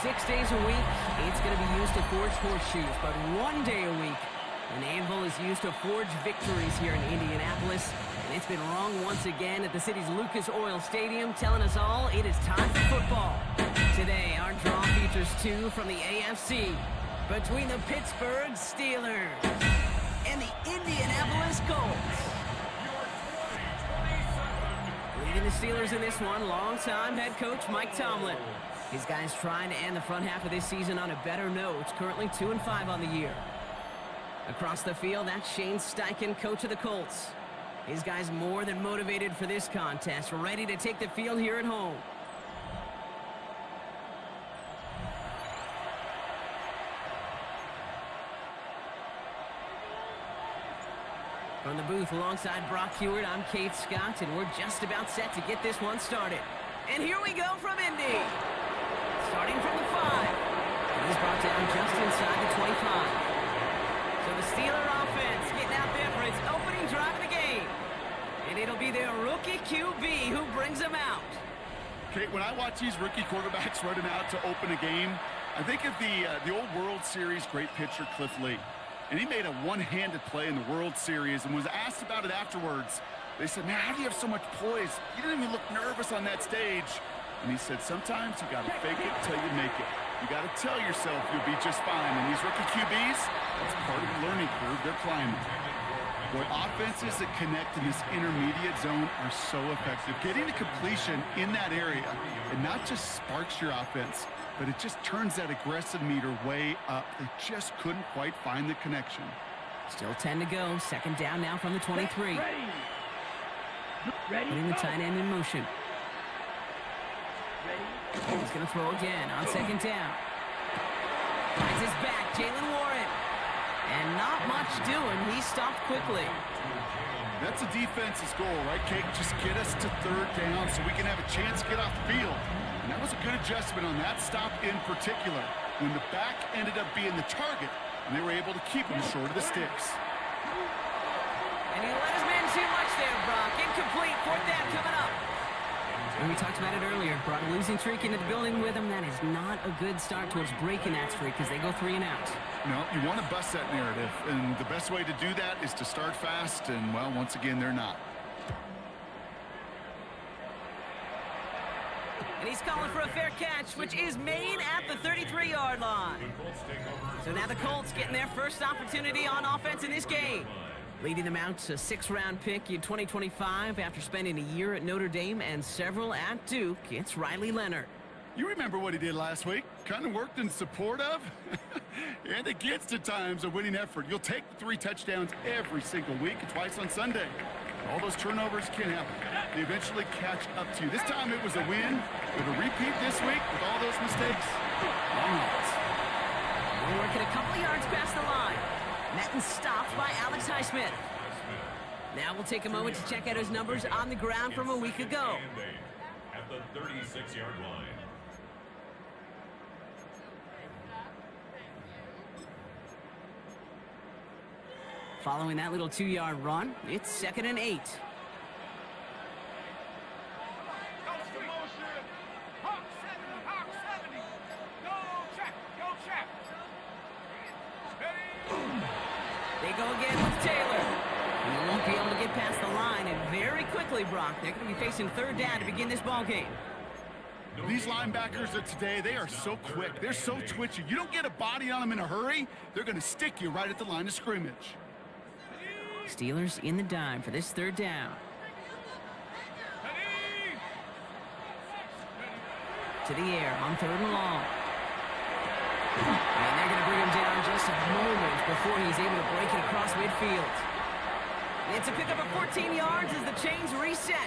6 days a week, it's going to be used to forge horseshoes, but 1 day a week, an anvil is used to forge victories here in Indianapolis. And it's been wrong once again at the city's Lucas Oil Stadium, telling us all it is time for football. Today, our draw features two from the AFC, between the Pittsburgh Steelers and the Indianapolis Colts. Leading the Steelers in this one, longtime head coach Mike Tomlin. His guys trying to end the front half of this season on a better note, currently 2-5 on the year. Across the field, that's Shane Steichen, coach of the Colts. His guys more than motivated for this contest, ready to take the field here at home. From the booth alongside Brock Hewitt, I'm Kate Scott, and we're just about set to get this one started. And here we go from Indy. Starting from the 5. And he's brought down just inside the 25. So the Steeler offense getting out there for its opening drive of the game. And it'll be their rookie QB who brings them out. Kate, when I watch these rookie quarterbacks running out to open a game, I think of the old World Series great pitcher Cliff Lee. And he made a one-handed play in the World Series and was asked about it afterwards. They said, man, how do you have so much poise? You didn't even look nervous on that stage. And he said, sometimes you got to fake it till you make it. You got to tell yourself you'll be just fine. And these rookie QBs, that's part of the learning curve they're climbing. Boy, offenses that connect in this intermediate zone are so effective. Getting to completion in that area, it not just sparks your offense, but it just turns that aggressive meter way up. They just couldn't quite find the connection. Still 10 to go. Second down now from the 23. Putting the tight end in motion. He's going to throw again on second down. Finds his back, Jalen Warren. And not much doing. He stopped quickly. That's a defense's goal, right, Kate? Just get us to third down so we can have a chance to get off the field. And that was a good adjustment on that stop in particular, when the back ended up being the target, and they were able to keep him short of the sticks. And he let his man too much there, Brock. Incomplete. Fourth down coming up. And we talked about it earlier. Brought a losing streak into the building with him. That is not a good start towards breaking that streak as they go 3 and out. No, you want to bust that narrative, and the best way to do that is to start fast, and, well, once again, they're not. And he's calling for a fair catch, which is made at the 33-yard line. So now the Colts getting their first opportunity on offense in this game. Leading them out to 6th-round pick in 2025 after spending a year at Notre Dame and several at Duke. It's Riley Leonard. You remember what he did last week? Kind of worked in support of and against at times a winning effort. You'll take the 3 touchdowns every single week and twice on Sunday. All those turnovers can happen. They eventually catch up to you. This time it was a win. With a repeat this week with all those mistakes. Long holds. We're working a couple yards past the line. Madden stopped by Alex Highsmith. Now we'll take a moment to check out his numbers on the ground from a week ago. At the 36-yard line. Following that little 2-yard run, it's 2nd and 8. They go again with Taylor. And they won't be able to get past the line, and very quickly, Brock, they're going to be facing 3rd down to begin this ball game. These linebackers of today, they are so quick. They're so twitchy. You don't get a body on them in a hurry, they're going to stick you right at the line of scrimmage. Steelers in the dime for this 3rd down. To the air on 3rd and long. And they're going to bring him down just a moment before he's able to break it across midfield. It's a pickup of 14 yards as the chains reset.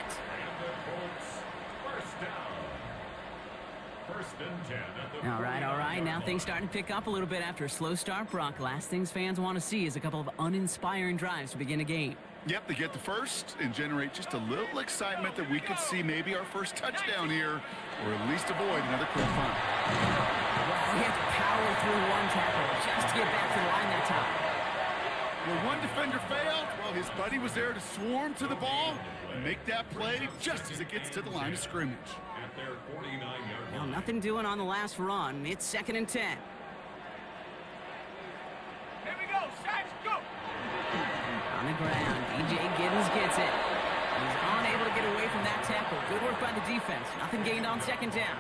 All right. Now things starting to pick up a little bit after a slow start, Brock. Last things fans want to see is a couple of uninspiring drives to begin a game. Yep, they get the first and generate just a little excitement that we could see maybe our first touchdown here, or at least avoid another quick punt. Wow, we have to power through one tackle just to get back to the line that time. Where one defender failed, well, his buddy was there to swarm to the ball and make that play just as it gets to the line of scrimmage. At their 49-yard Well, line. nothing doing on the last run. It's 2nd and 10. Here we go, Sash, go! On the ground, E.J. Giddens gets it. He's unable to get away from that tackle. Good work by the defense. Nothing gained on 2nd down.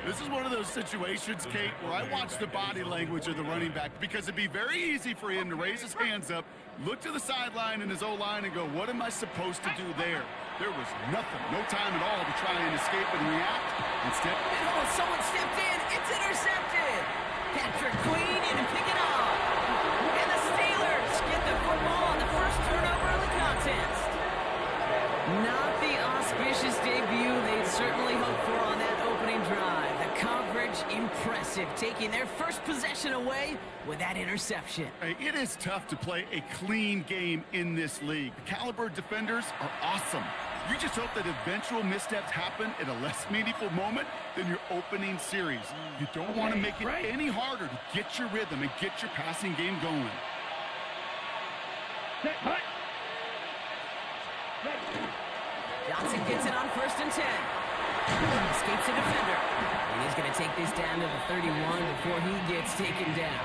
This is one of those situations, Kate, where I watch the body language of the running back because it'd be very easy for him to raise his hands up, look to the sideline in his O-line and go, what am I supposed to do there? There was nothing, no time at all to try and escape and react. Instead, Oh, someone stepped in. It's intercepted. Patrick Queen in and pick it up. And the Steelers get the football on the first turnover of the contest. Not the auspicious debut they'd certainly hoped for on that opening drive. The coverage, impressive, taking their first possession away with that interception. hey, it is tough to play a clean game in this league. The caliber defenders are awesome. You just hope that eventual missteps happen at a less meaningful moment than your opening series. You don't want to make it any harder to get your rhythm and get your passing game going. Johnson gets it on 1st and 10. Escapes the defender. And he's going to take this down to the 31 before he gets taken down.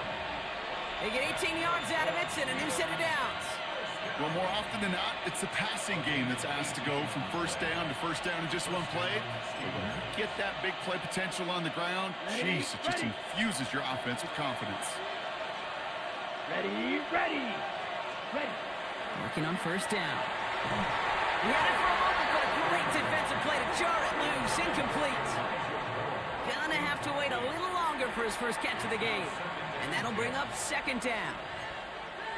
They get 18 yards out of it and a new set of downs. Well, more often than not, it's the passing game that's asked to go from first down in just one play. Get that big play potential on the ground. Jeez, it just infuses your offense with confidence. Ready. Working on 1st down. He had it for a moment, but a great defensive play to jar it loose. Incomplete. Gonna have to wait a little longer for his first catch of the game. And that'll bring up 2nd down.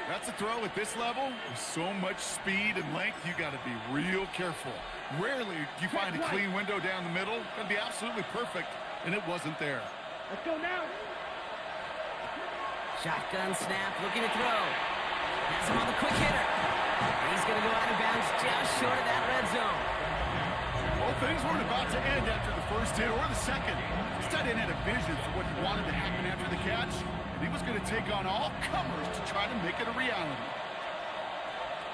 That's a throw at this level. With so much speed and length, you got to be real careful. Rarely do you find a clean window down the middle. It'd be absolutely perfect, and it wasn't there. Let's go now. Shotgun snap, looking to throw. Has him on the quick hitter. And he's going to go out of bounds just short of that red zone. Well, things weren't about to end after the first hit or the second. This tight end had a vision for what he wanted to happen after the catch, and he was going to take on all comers to try to make it a reality.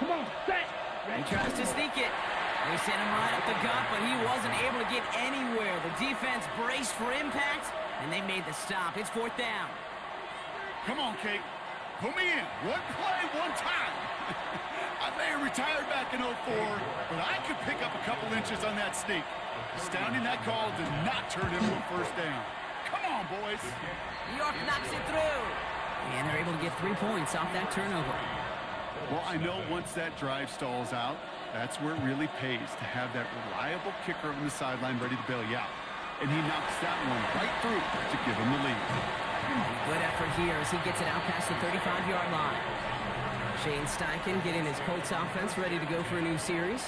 Come on, set. He tries to sneak it. They sent him right up the gut, but he wasn't able to get anywhere. The defense braced for impact, and they made the stop. It's 4th down. Come on, Kate. Put me in. One play, one time. I may have retired back in 04, but I could pick up a couple inches on that sneak. Astounding that call did not turn into a 1st down. Come on, boys. New York knocks it through. And they're able to get 3 points off that turnover. Well, I know once that drive stalls out, that's where it really pays to have that reliable kicker on the sideline ready to bail you out. And he knocks that one right through to give him the lead. Good effort here as he gets it out past the 35-yard line. Shane Steichen getting his Colts offense ready to go for a new series.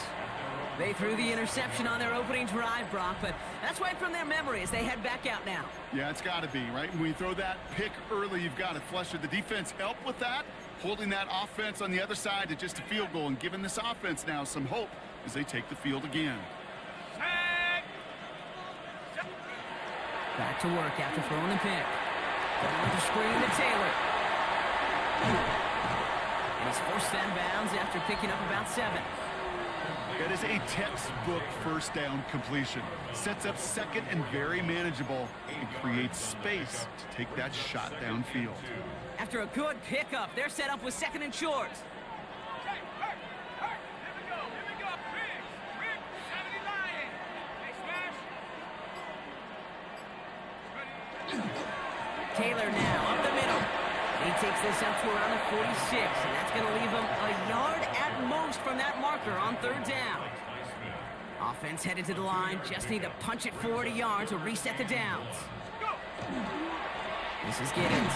They threw the interception on their opening drive, Brock, but that's right from their memory as they head back out now. Yeah, it's got to be, right? When you throw that pick early, you've got to flush it. The defense helped with that, holding that offense on the other side to just a field goal and giving this offense now some hope as they take the field again. Back to work after throwing the pick. Going with the screen to Taylor. And he's forced out of bounds after picking up about 7. That is a textbook 1st down completion. Sets up 2nd and very manageable and creates space to take that shot downfield. After a good pickup, they're set up with 2nd and short. Hey, here we go, Riggs, 79. Hey, smash. Taylor now up the middle. He takes this up to around the 46, and that's going to leave him a yard at most from that marker on 3rd down. Offense headed to the line, just need to punch it 40 yards to reset the downs. This is Giddens,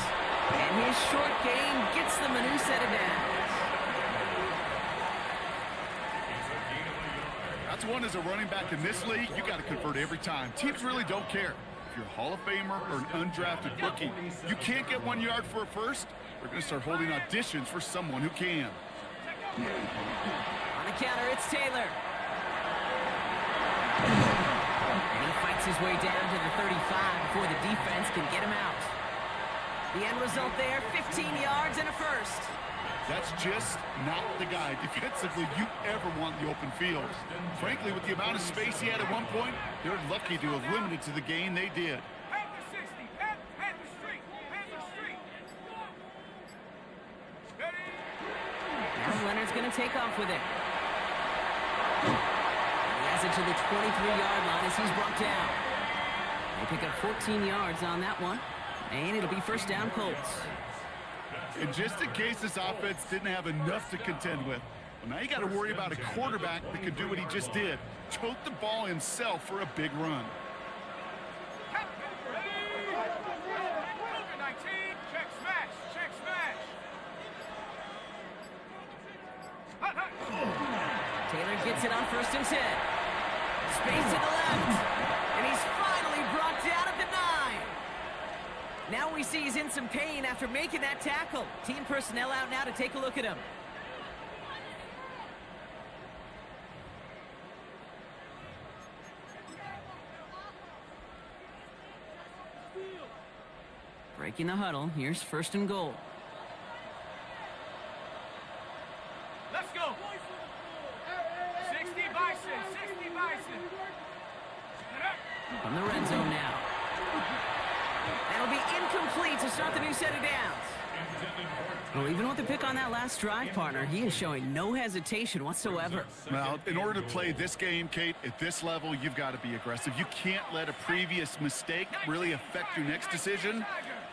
and his short game gets them a new set of downs. That's one as a running back in this league, you got to convert every time. Teams really don't care. If you're a Hall of Famer or an undrafted rookie, you can't get 1 yard for a first. They're going to start holding auditions for someone who can. On the counter, it's Taylor. And he fights his way down to the 35 before the defense can get him out. The end result there, 15 yards and a first. That's just not the guy defensively you ever want in the open field. Frankly, with the amount of space he had at one point, they're lucky to have limited to the gain they did. Panther 60. Panther Street. Panther Street. Ready? Now Leonard's going to take off with it. He has it to the 23-yard line as he's brought down. They pick up 14 yards on that one, and it'll be first down Colts. And just in case this offense didn't have enough to contend with, well, now you got to worry about a quarterback that can do what he just did. Tote the ball himself for a big run. Over 19. Check smash. Check smash. Hot, hot. Taylor gets it on first and 10. Space to the left. And he's finally brought down at the 9. Now we see he's in some pain after making that tackle. Team personnel out now to take a look at him. Breaking the huddle. Here's first and goal. Let's go. 60 Bison. 60 Bison. From the red zone now. That'll be incomplete to start the new set of downs. Well, even with the pick on that last drive, partner, he is showing no hesitation whatsoever. Well, in order to play this game, Kate, at this level, you've got to be aggressive. You can't let a previous mistake really affect your next decision.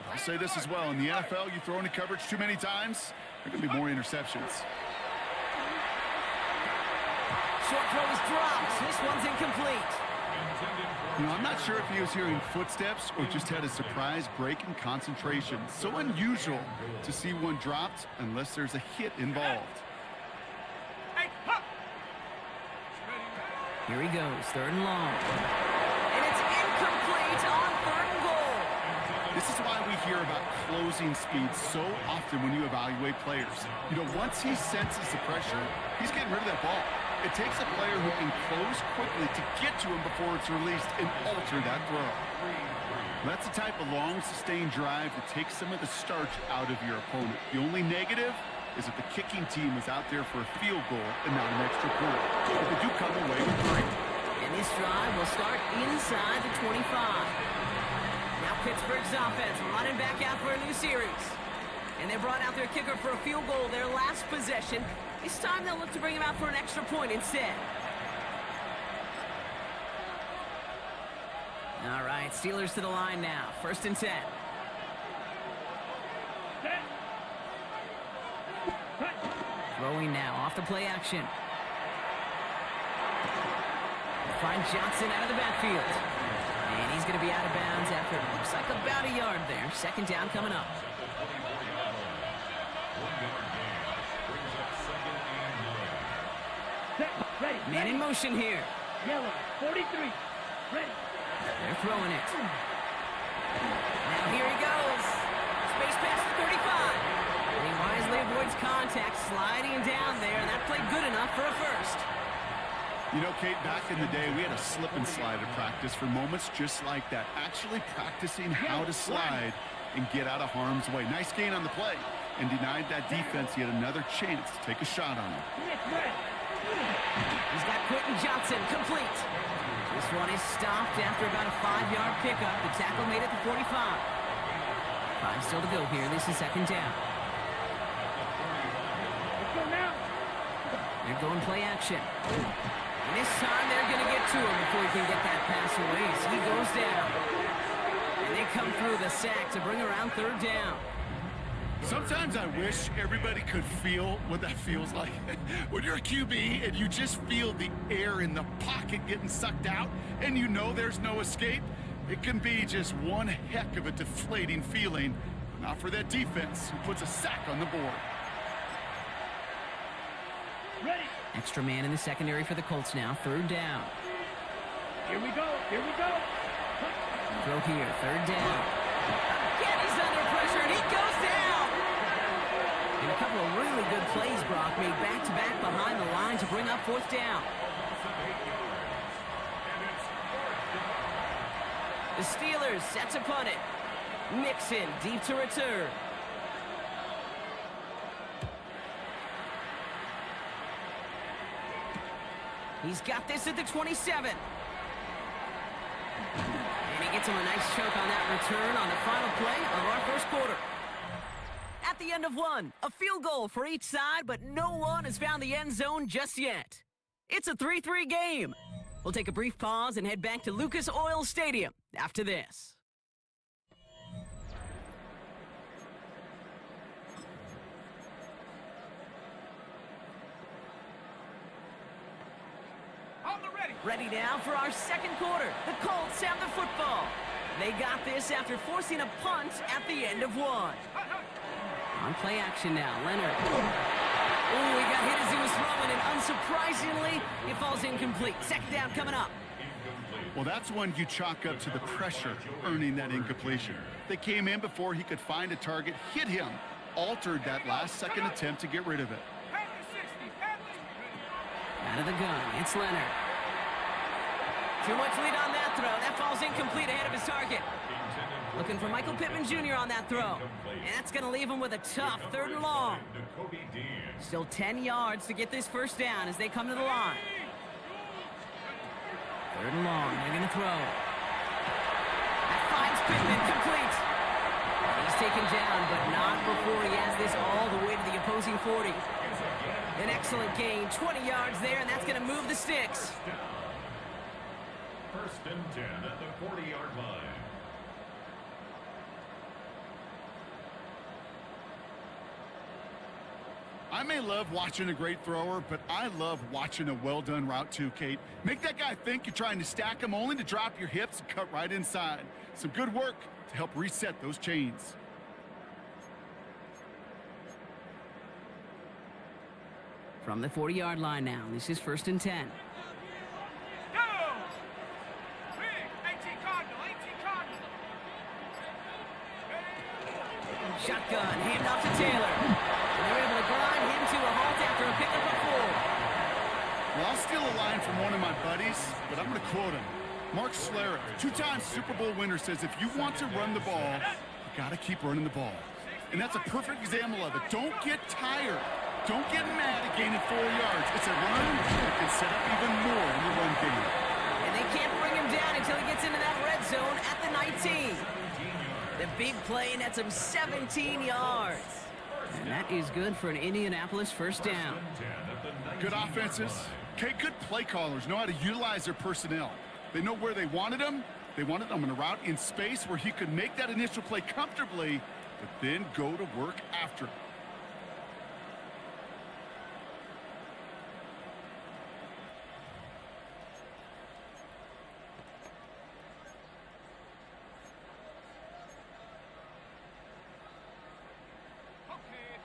But I'll say this as well. In the NFL, you throw into coverage too many times, there are going to be more interceptions. Short throw is dropped. This one's incomplete. You know, I'm not sure if he was hearing footsteps or just had a surprise break in concentration. So unusual to see one dropped unless there's a hit involved. Hey, hop. Here he goes, third and long. And it's incomplete on third and goal. This is why we hear about closing speed so often when you evaluate players. You know, once he senses the pressure, he's getting rid of that ball. It takes a player who can close quickly to get to him before it's released and alter that throw. That's the type of long, sustained drive that takes some of the starch out of your opponent. The only negative is that the kicking team is out there for a field goal and not an extra point. But they do come away with 3. And this drive will start inside the 25. Now Pittsburgh's offense running back out for a new series. And they brought out their kicker for a field goal their last possession. This time they'll look to bring him out for an extra point instead. All right, Steelers to the line now. First and 10. Throwing now off the play action. Find Johnson out of the backfield. And he's going to be out of bounds after it looks like about a yard there. Second down coming up. Ready. Man in motion here. Yellow. 43. Ready. They're throwing it. Now here he goes. Space past the 35. And he wisely avoids contact, sliding down there, and that played good enough for a first. You know, Kate, back in the day, we had a slip and slide at practice for moments just like that. Actually practicing how to slide and get out of harm's way. Nice gain on the play. And denied that defense yet another chance to take a shot on him. He's got Quentin Johnson complete. This one is stopped after about a 5-yard pickup. The tackle made it to 45. 5 still to go here. This is second down. Let's go now. They're going play action. And this time they're going to get to him before he can get that pass away. So he goes down. And they come through the sack to bring around third down. Sometimes I wish everybody could feel what that feels like. When you're a QB and you just feel the air in the pocket getting sucked out and you know there's no escape, it can be just one heck of a deflating feeling. Not for that defense who puts a sack on the board. Ready. Extra man in the secondary for the Colts now. Third down. Here we go. Here we go. Throw here. Third down. Again, he's under pressure, and he goes down. And a couple of really good plays, Brock, made back-to-back behind the line to bring up fourth down. The Steelers set to punt it. Mixon, deep to return. He's got this at the 27. And he gets him a nice choke on that return on the final play of our first quarter. At the end of one, a field goal for each side, but no one has found the end zone just yet. It's a 3-3 game. We'll take a brief pause and head back to Lucas Oil Stadium after this. Ready now for our second quarter. The Colts have the football. They got this after forcing a punt at the end of one. On play action now, Leonard. Oh, he got hit as he was throwing, and unsurprisingly, it falls incomplete. Second down coming up. Well, that's one you chalk up to the pressure earning that incompletion. They came in before he could find a target, hit him, altered that last-second attempt to get rid of it. Out of the gun, it's Leonard. Too much lead on that throw. That falls incomplete ahead of his target. Looking for Michael Pittman Jr. on that throw. And that's going to leave him with a tough 3rd and long. Still 10 yards to get this first down as they come to the line. 3rd and long. They're going to throw. That finds Pittman complete. He's taken down, but not before he has this all the way to the opposing 40. An excellent gain. 20 yards there, and that's going to move the sticks. 1st and 10 at the 40-yard line. I may love watching a great thrower, but I love watching a well-done route too, Kate. Make that guy think you're trying to stack him only to drop your hips and cut right inside. Some good work to help reset those chains. From the 40-yard line now, this is 1st and 10. Shotgun, hand off to Taylor. And they're able to grind him to a halt after a pickup of 4. Well, I'll steal a line from one of my buddies, but I'm going to quote him. Mark Schlereth, 2-time Super Bowl winner, says if you want to run the ball, you got to keep running the ball. And that's a perfect example of it. Don't get tired. Don't get mad at gaining 4 yards. It's a run that can set up even more in the run game. And they can't bring him down until he gets into that red zone at the 19. The big play nets him 17 yards. And that is good for an Indianapolis first down. Good offenses. Okay, good play callers know how to utilize their personnel. They know where they wanted them. They wanted them in a route in space where he could make that initial play comfortably, but then go to work after.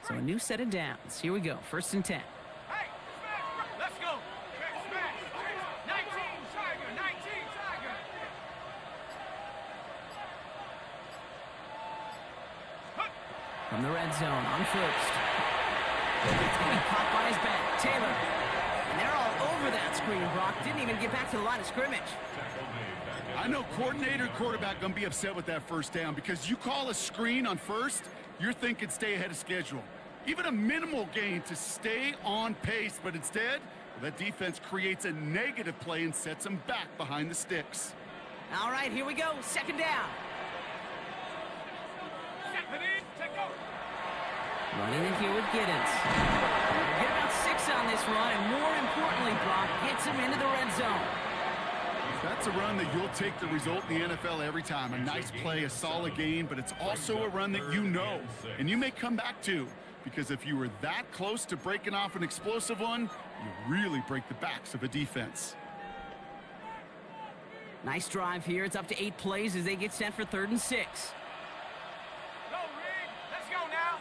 So a new set of downs. Here we go. 1st and 10. Hey, let's go. Smash. 19 Tiger. 19 Tiger. From the red zone on 1st. It's going to be caught by his back. Taylor. And they're all over that screen, Brock. Didn't even get back to the line of scrimmage. I know coordinator and quarterback going to be upset with that first down because you call a screen on 1st, you're thinking stay ahead of schedule. Even a minimal gain to stay on pace, but instead, that defense creates a negative play and sets them back behind the sticks. All right, here we go. 2nd down. Running in here with Giddens. Get about 6 on this run, and more importantly, Brock gets him into the red zone. That's a run that you'll take the result in the NFL every time. A nice play, a solid gain, but it's also a run that you know, and you may come back to, because if you were that close to breaking off an explosive one, you really break the backs of a defense. Nice drive here. It's up to 8 plays as they get set for 3rd and 6. Go, Reed. Let's go now.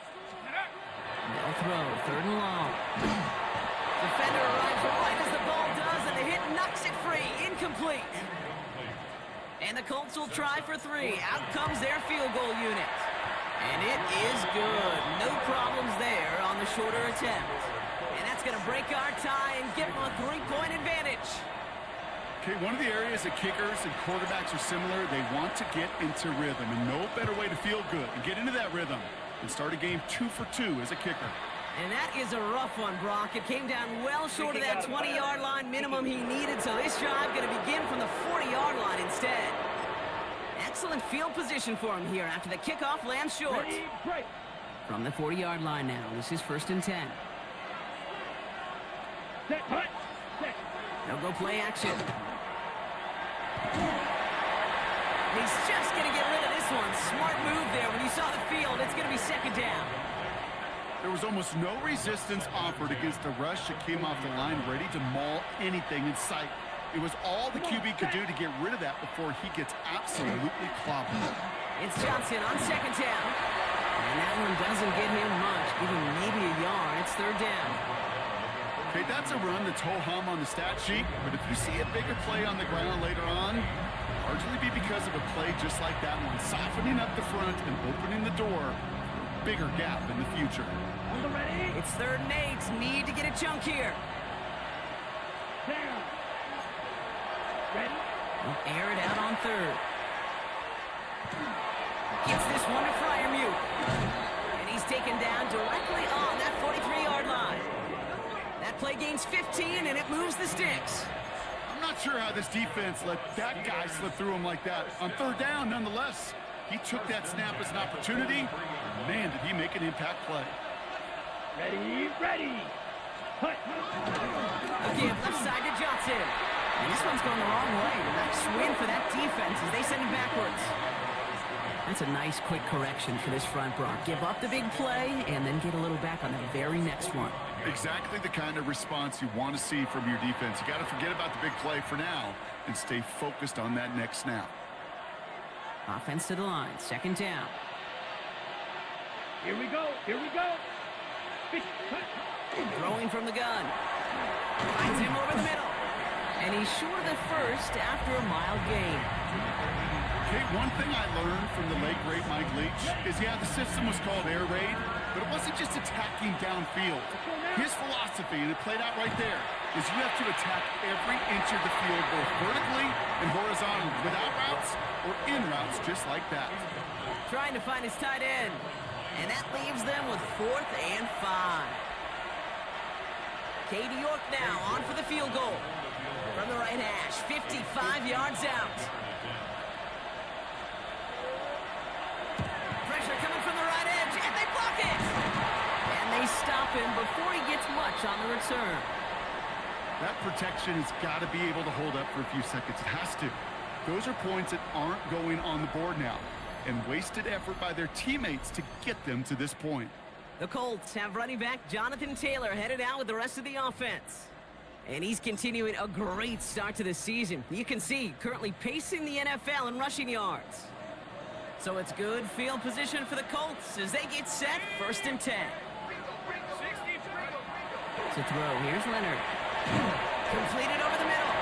They'll throw. 3rd and long. Defender arrives right as the ball does, and the hit knocks it free. Incomplete. And the Colts will try for 3. Out comes their field goal unit. And it is good. No problems there on the shorter attempt. And that's going to break our tie and give them a 3-point advantage. Okay, one of the areas that kickers and quarterbacks are similar, they want to get into rhythm. And no better way to feel good and get into that rhythm and start a game 2 for 2 as a kicker. And that is a rough one, Brock. It came down well short of that 20-yard line minimum he needed, so this drive going to begin from the 40-yard line instead. Excellent field position for him here after the kickoff lands short. From the 40-yard line now, this is 1st and 10. They'll go play action. He's just going to get rid of this one. Smart move there. When you saw the field, it's going to be 2nd down. There was almost no resistance offered against a rush that came off the line ready to maul anything in sight. It was all the QB could do to get rid of that before he gets absolutely clobbered. It's Johnson on 2nd down. And that one doesn't get him much, even maybe a yard. It's 3rd down. Okay, that's a run that's ho-hum on the stat sheet, but if you see a bigger play on the ground later on, largely be because of a play just like that one, softening up the front and opening the door for a bigger gap in the future. It's 3rd and 8. Need to get a chunk here. We'll air it out on 3rd. Gets this one to Freiermuth. And he's taken down directly on that 43-yard line. That play gains 15, and it moves the sticks. I'm not sure how this defense let that guy slip through him like that. On 3rd down, nonetheless, he took that snap as an opportunity. And man, did he make an impact play. Ready. Again, left side to Johnson. And this one's going the wrong way. Nice win for that defense as they send him backwards. That's a nice quick correction for this front, Brock. Give up the big play and then get a little back on the very next one. Exactly the kind of response you want to see from your defense. You got to forget about the big play for now and stay focused on that next snap. Offense to the line, 2nd down. Here we go. Throwing from the gun. Finds him over the middle. And he's short of the first after a mild gain. Okay, one thing I learned from the late, great Mike Leach is, yeah, the system was called air raid, but it wasn't just attacking downfield. His philosophy, and it played out right there, is you have to attack every inch of the field, both vertically and horizontally, without routes or in routes, just like that. Trying to find his tight end. And that leaves them with 4th and 5. Katie York now on for the field goal. From the right hash, 55 yards out. Pressure coming from the right edge, and they block it! And they stop him before he gets much on the return. That protection has got to be able to hold up for a few seconds. It has to. Those are points that aren't going on the board now, and wasted effort by their teammates to get them to this point. The Colts have running back Jonathan Taylor headed out with the rest of the offense. And he's continuing a great start to the season. You can see currently pacing the NFL in rushing yards. So it's good field position for the Colts as they get set 1st and 10. To throw, here's Leonard. Completed over the middle.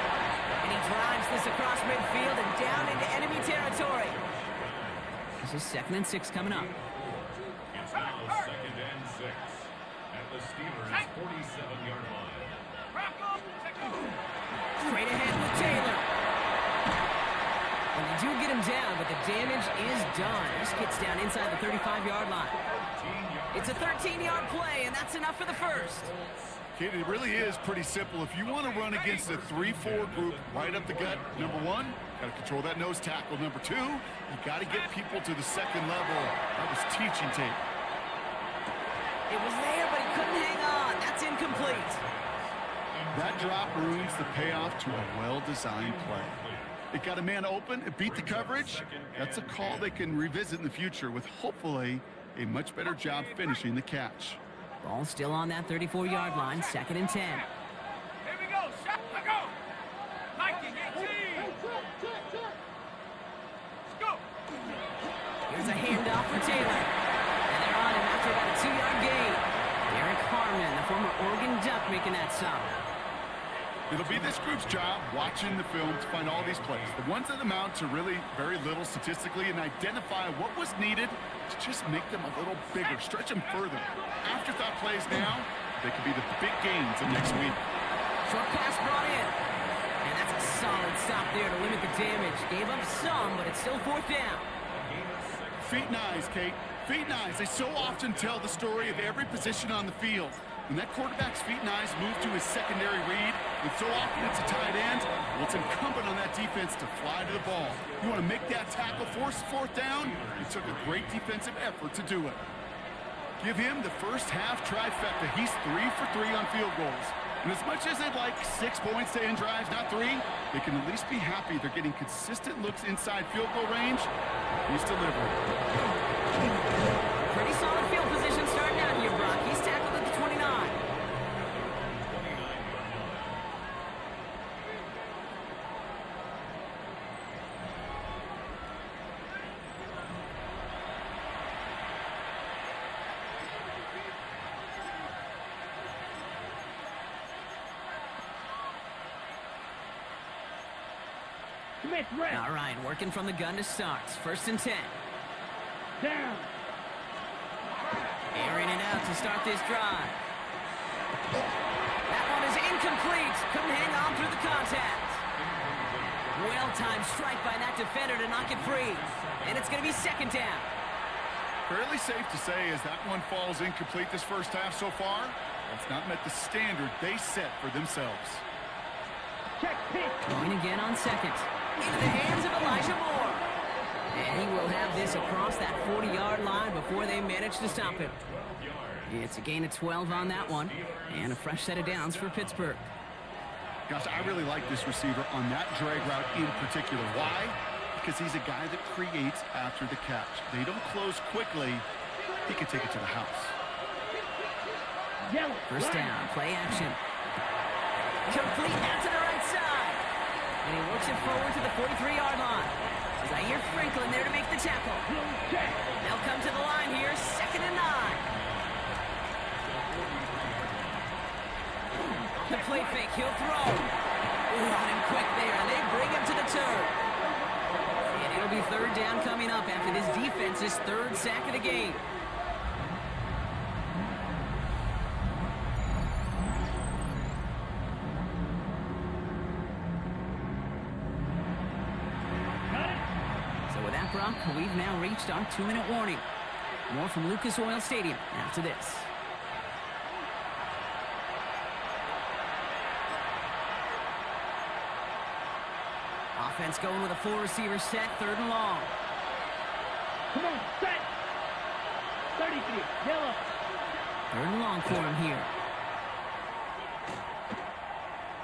And he drives this across midfield and down into enemy territory. This is 2nd and 6 coming up. It's now 2nd and 6 at the Steelers' 47-yard line. Straight ahead with Taylor. And they do get him down, but the damage is done. This gets down inside the 35-yard line. It's a 13-yard play, and that's enough for the first. Kid, it really is pretty simple. If you want to run against a 3-4 group right up the gut, number 1, got to control that nose tackle. Number 2, you got to get people to the 2nd level. That was teaching tape. It was there, but he couldn't hang on. That's incomplete. That drop ruins the payoff to a well-designed play. It got a man open, it beat the coverage. That's a call they can revisit in the future with hopefully a much better job finishing the catch. Ball still on that 34-yard line, 2nd and 10. Here we go. Shot. Go. Mikey, get team. Let's go. Here's a handoff for Taylor. And they're on him after about a 2-yard gain. Derek Harmon, the former Oregon Duck, making that stop. It'll be this group's job watching the film to find all these plays. The ones that amount to really very little statistically and identify what was needed to just make them a little bigger, stretch them further. Afterthought plays now, they could be the big gains of next week. Short pass brought in. And that's a solid enough there to limit the damage. Gave up some, but it's still fourth down. Feet and eyes, Kate. Feet and eyes. They so often tell the story of every position on the field. When that quarterback's feet and eyes move to his secondary read, and so often it's a tight end, well, it's incumbent on that defense to fly to the ball. You want to make that tackle, force fourth down? It took a great defensive effort to do it. Give him the first half trifecta. He's 3 for 3 on field goals. And as much as they'd like 6 points to end drives, not 3, they can at least be happy they're getting consistent looks inside field goal range. He's delivering. Pretty solid field position starting out here, Brock. He's tackled at the 29. All right, working from the gun to start. First and 10. Down. Airing it out to start this drive. That one is incomplete. Couldn't hang on through the contact. Well-timed strike by that defender to knock it free. And it's going to be second down. Fairly safe to say as that one falls incomplete this first half so far, that's not met the standard they set for themselves. Check pitch. Going again on second. Into the hands of Elijah Moore. And he will have this across that 40-yard line before they manage to stop him. It's a gain of 12 on that one. And a fresh set of downs for Pittsburgh. Gosh, I really like this receiver on that drag route in particular. Why? Because he's a guy that creates after the catch. They don't close quickly. He can take it to the house. Yellow. First down, play action. Complete out to the right side. And he works it forward to the 43-yard line. Zaire Franklin there to make the tackle. They'll come to the line here, second and 9. The play fake, he'll throw. Ooh, running quick there, and they bring him to the turn. And it'll be third down coming up after this defense's third sack of the game. Brock, we've now reached our 2-minute warning. More from Lucas Oil Stadium after this. Offense going with a 4-receiver set, third and long. Come on, set. 33, yellow. Third and long for him here.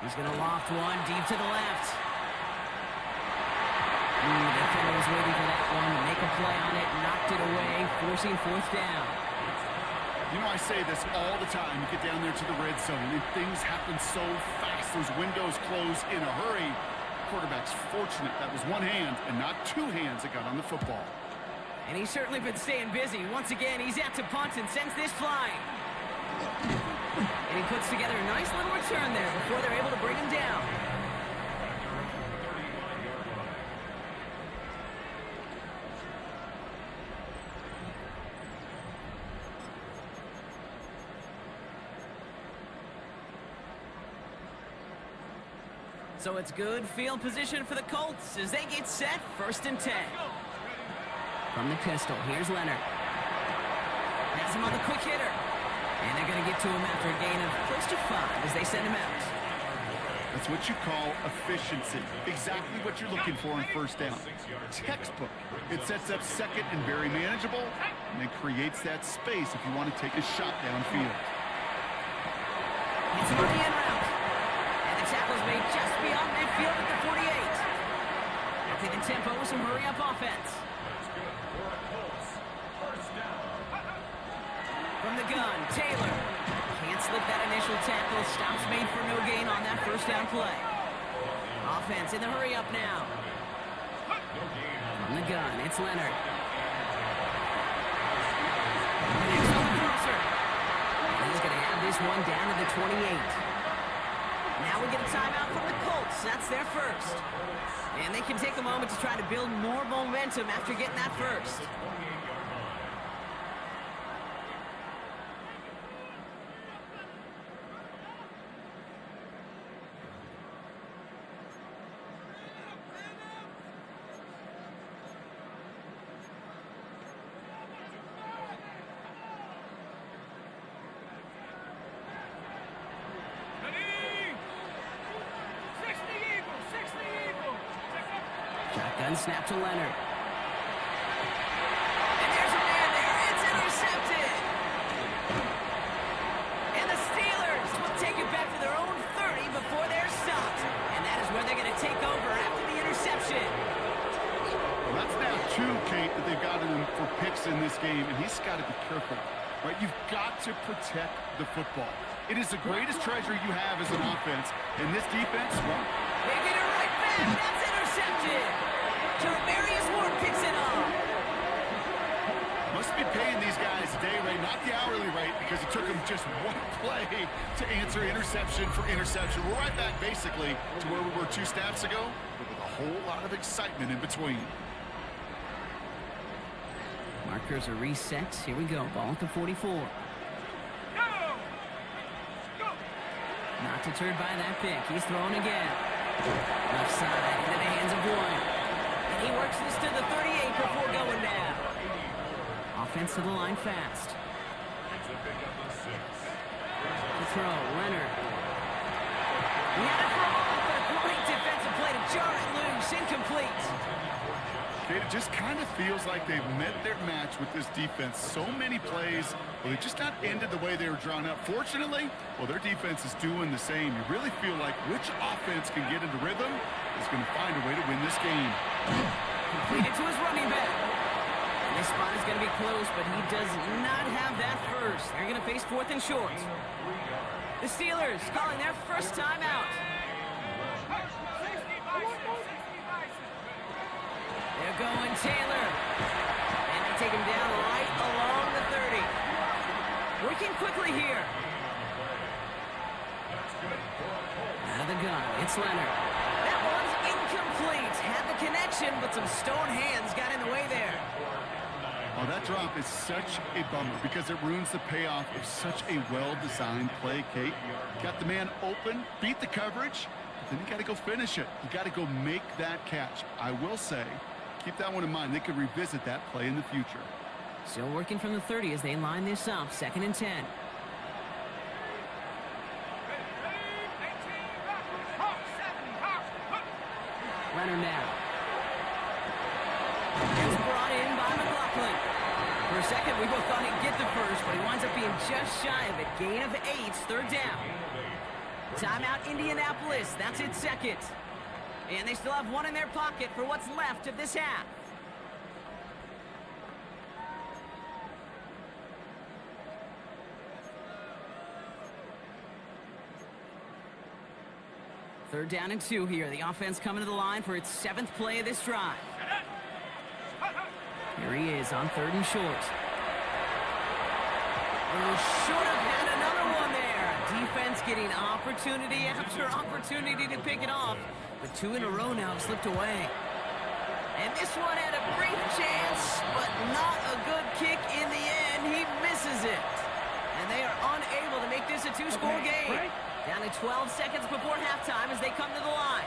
He's going to loft one deep to the left. The defender was waiting for that one to make a play on it, knocked it away, forcing fourth down. You know, I say this all the time. You get down there to the red zone, and things happen so fast. Those windows close in a hurry. Quarterback's fortunate that was one hand and not two hands that got on the football. And he's certainly been staying busy. Once again, he's out to punt and sends this flying. And he puts together a nice little return there before they're able to bring him down. So it's good field position for the Colts as they get set, first and 10. From the pistol, here's Leonard. Has him on the quick hitter. And they're going to get to him after a gain of close to 5 as they send him out. That's what you call efficiency. Exactly what you're looking for on first down. Textbook. It sets up second and very manageable, and it creates that space if you want to take a shot downfield. It's on the end route. Tackles made just beyond midfield at the 48. They're taking tempo with some hurry-up offense. From the gun, Taylor. Can't slip that initial tackle. Stops made for no gain on that first down play. Offense in the hurry-up now. From the gun, it's Leonard. Next on the crosser. And he's going to have this one down to the 28. Now we get a timeout from the Colts. That's their first. And they can take a moment to try to build more momentum after getting that first. Gun snap to Leonard. And there's a man there. It's intercepted. And the Steelers will take it back to their own 30 before they're stopped. And that is where they're going to take over after the interception. Well, that's now 2, Kate, that they've gotten him for picks in this game, and he's got to be careful, right? You've got to protect the football. It is the greatest treasure you have as an offense, and this defense, well, they get it right back. That's intercepted. Jarmarius Ward picks it up. must be paying these guys day rate, not the hourly rate, because it took them just one play to answer interception for interception. We're right back, basically, to where we were 2 snaps ago, but with a whole lot of excitement in between. Markers are reset. Here we go. Ball at the 44. Not deterred by that pick. He's throwing again. Left side into the hands of one. And he works this to the 38 before going down. Offense to the line fast. The throw, Leonard. He had a throw off, but a great defensive play to jar it loose. Incomplete. Okay, it just kind of feels like they've met their match with this defense. So many plays, well, they just not ended the way they were drawn up. Fortunately, well, their defense is doing the same. You really feel like which offense can get into rhythm is going to find a way to win this game. Completed to his running back. And this spot is going to be close, but he does not have that first. They're going to face 4th and short. The Steelers calling their first timeout. They're going Taylor. And they take him down right along the 30. Working quickly here. Out of the gun, it's Leonard. That one's incomplete. Had the connection, but some stone hands got in the way there. Oh, that drop is such a bummer because it ruins the payoff of such a well-designed play, Kate. Got the man open, beat the coverage, but then you got to go finish it. You got to go make that catch. I will say, keep that one in mind. They could revisit that play in the future. Still working from the 30 as they line this up. 2nd and 10. Leonard now. It's brought in by McLaughlin. For a second, we both thought he'd get the first, but he winds up being just shy of it. Gain of 8, 3rd down. Timeout, Indianapolis. That's its 2nd. And they still have 1 in their pocket for what's left of this half. Third down and 2 here. The offense coming to the line for its 7th play of this drive. Here he is on 3rd and short. Oh, should have had another one there. Defense getting opportunity after opportunity to pick it off. But 2 in a row now have slipped away. And this one had a brief chance, but not a good kick in the end. He misses it. And they are unable to make this a 2-score game. Down to 12 seconds before halftime as they come to the line.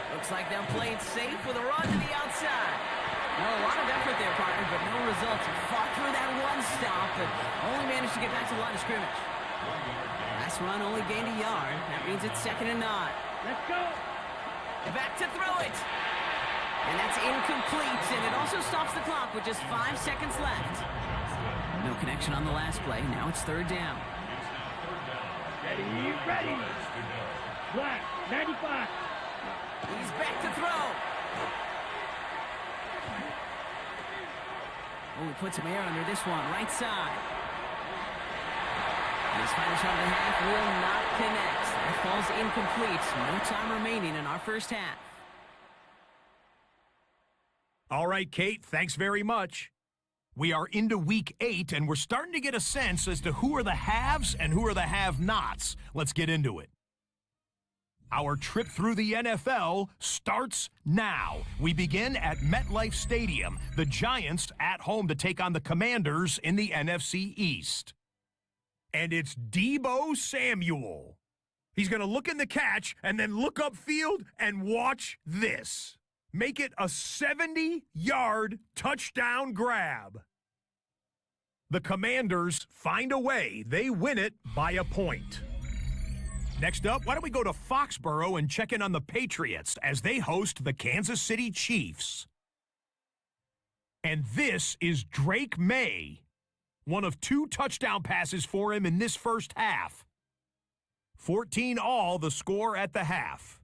Looks like they'll play it safe with a run to the outside. Well, a lot of effort there, partner, but no results. Fought through that one stop, but only managed to get back to the line of scrimmage. Last run only gained a yard. That means it's 2nd and 9. Let's go. Back to throw it. And that's incomplete, and it also stops the clock with just 5 seconds left. No connection on the last play. Now it's 3rd down. Ready, ready. Black, 95. He's back to throw. Oh, he put some air under this one. Right side. And his final shot of the half will not connect. That falls incomplete. No time remaining in our first half. All right, Kate, thanks very much. We are into week 8, and we're starting to get a sense as to who are the haves and who are the have-nots. Let's get into it. Our trip through the NFL starts now. We begin at MetLife Stadium. The Giants at home to take on the Commanders in the NFC East. And it's Deebo Samuel. He's going to look in the catch and then look upfield and watch this. Make it a 70-yard touchdown grab. The Commanders find a way. They win it by a point. Next up, why don't we go to Foxborough and check in on the Patriots as they host the Kansas City Chiefs. And this is Drake May. One of 2 touchdown passes for him in this first half. 14 all the score at the half.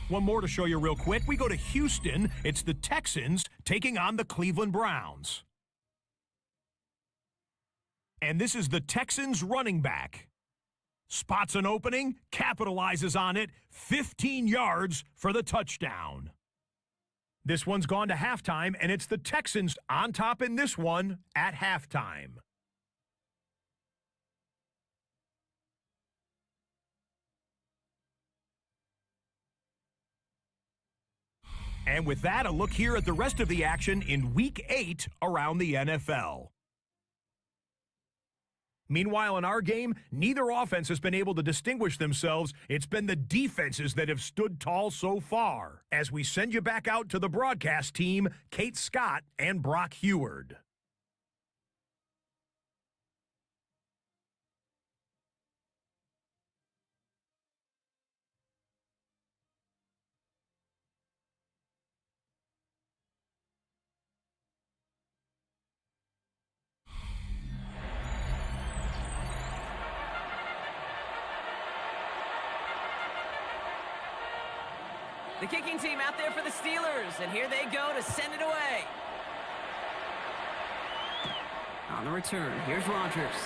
One more to show you real quick. We go to Houston. It's the Texans taking on the Cleveland Browns. And this is the Texans running back. Spots an opening, capitalizes on it, 15 yards for the touchdown. This one's gone to halftime, and it's the Texans on top in this one at halftime. And with that, a look here at the rest of the action in Week 8 around the NFL. Meanwhile, in our game, neither offense has been able to distinguish themselves. It's been the defenses that have stood tall so far. As we send you back out to the broadcast team, Kate Scott and Brock Heward. The kicking team out there for the Steelers, and here they go to send it away. On the return, here's Rodgers.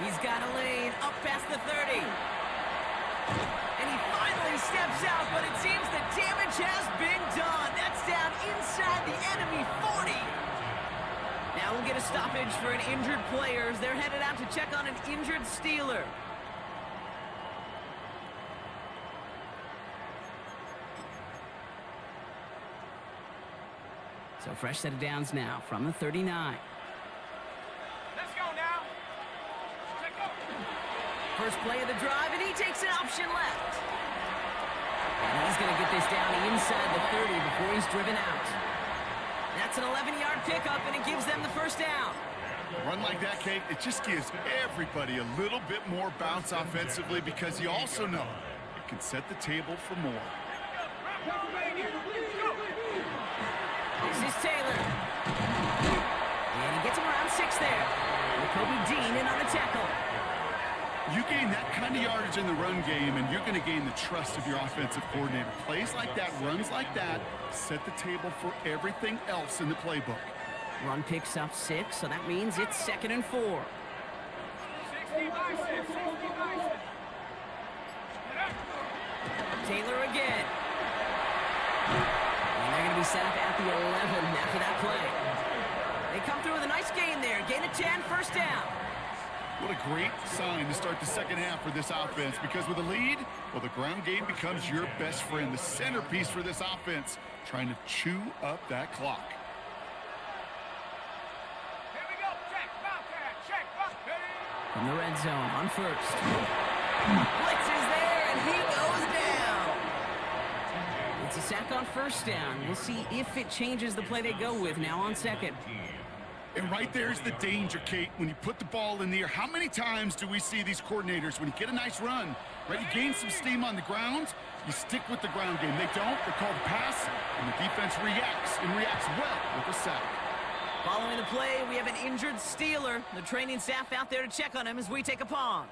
He's got a lane up past the 30. And he finally steps out, but it seems the damage has been done. That's down inside the enemy 40. Now we'll get a stoppage for an injured player as they're headed out to check on an injured Steeler. So fresh set of downs now from the 39. Let's go now. Check go. First play of the drive, and he takes an option left. And he's going to get this down inside the 30 before he's driven out. That's an 11-yard pickup, and it gives them the first down. A run like that, Kate, it just gives everybody a little bit more bounce offensively because you also know it can set the table for more. This is Taylor. And he gets him around 6 there. And Kobe Dean in on the tackle. You gain that kind of yardage in the run game, and you're going to gain the trust of your offensive coordinator. Plays like that, runs like that, set the table for everything else in the playbook. Run picks up 6, so that means it's 2nd and 4. 60 by 6, 60 by 6. Taylor again. And they're going to be set up at the 11 after that play. They come through with a nice gain there. Gain of 10, first down. What a great sign to start the second half for this offense, because with a lead, well, the ground game becomes your best friend, the centerpiece for this offense, trying to chew up that clock. Here we go. Check, Bobcat, check, Bobcat. From the red zone on first. Blitz is there, and he goes down. It's a sack on first down. We'll see if it changes the play they go with now on second. And right there's the danger, Kate, when you put the ball in the air. How many times do we see these coordinators, when you get a nice run, right, you gain some steam on the ground, you stick with the ground game. They don't, they call the pass, and the defense reacts, and reacts well with a sack. Following the play, we have an injured Steeler. The training staff out there to check on him as we take a pause.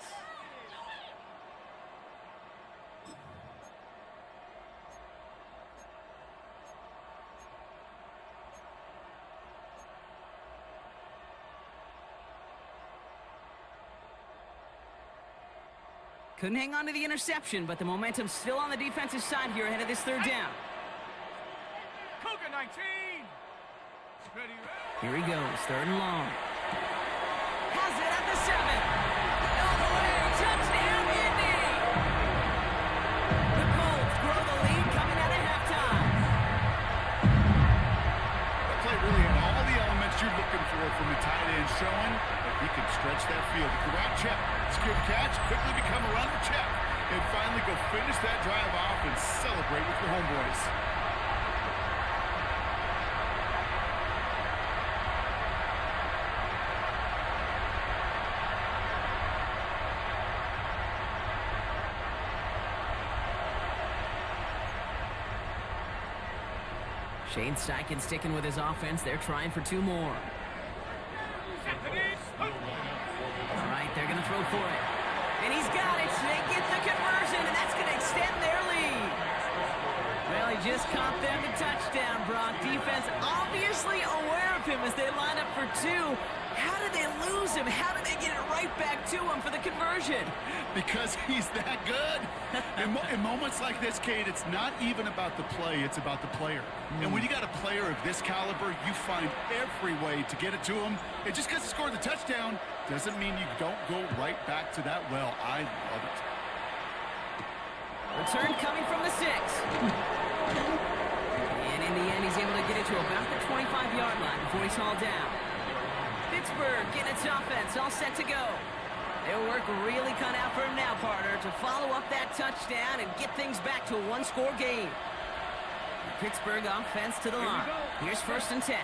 Couldn't hang on to the interception, but the momentum's still on the defensive side here ahead of this third down. Cougar 19. Ready, ready. Here he goes, 3rd and long. Has it at the 7. All the way, touchdown, Indy! The Colts grow the lead coming out of halftime. That play really had all the elements you're looking for from the tight end, showing that he can stretch that field. The route check, secure the catch, quickly become a runner check, and finally go finish that drive off and celebrate with the homeboys. Shane Steichen sticking with his offense. They're trying for 2 more. All right, they're going to throw for it. And he's got it. They get the conversion, and that's going to extend their lead. Well, he just caught them a touchdown, Brock. Defense obviously aware of him as they line up for 2. How did they lose him? How did they get it right back to him for the conversion? Because he's that good. In moments like this, Kate, it's not even about the play, it's about the player. And when you got a player of this caliber, you find every way to get it to him. And just because he scored the touchdown doesn't mean you don't go right back to that well. I love it. Return coming from the 6. And in the end, he's able to get it to about the 25-yard line before he's hauled down. Pittsburgh getting its offense all set to go. Their work really cut out for him now, partner, to follow up that touchdown and get things back to a 1-score game. The Pittsburgh offense to the line. Here's 1st and 10.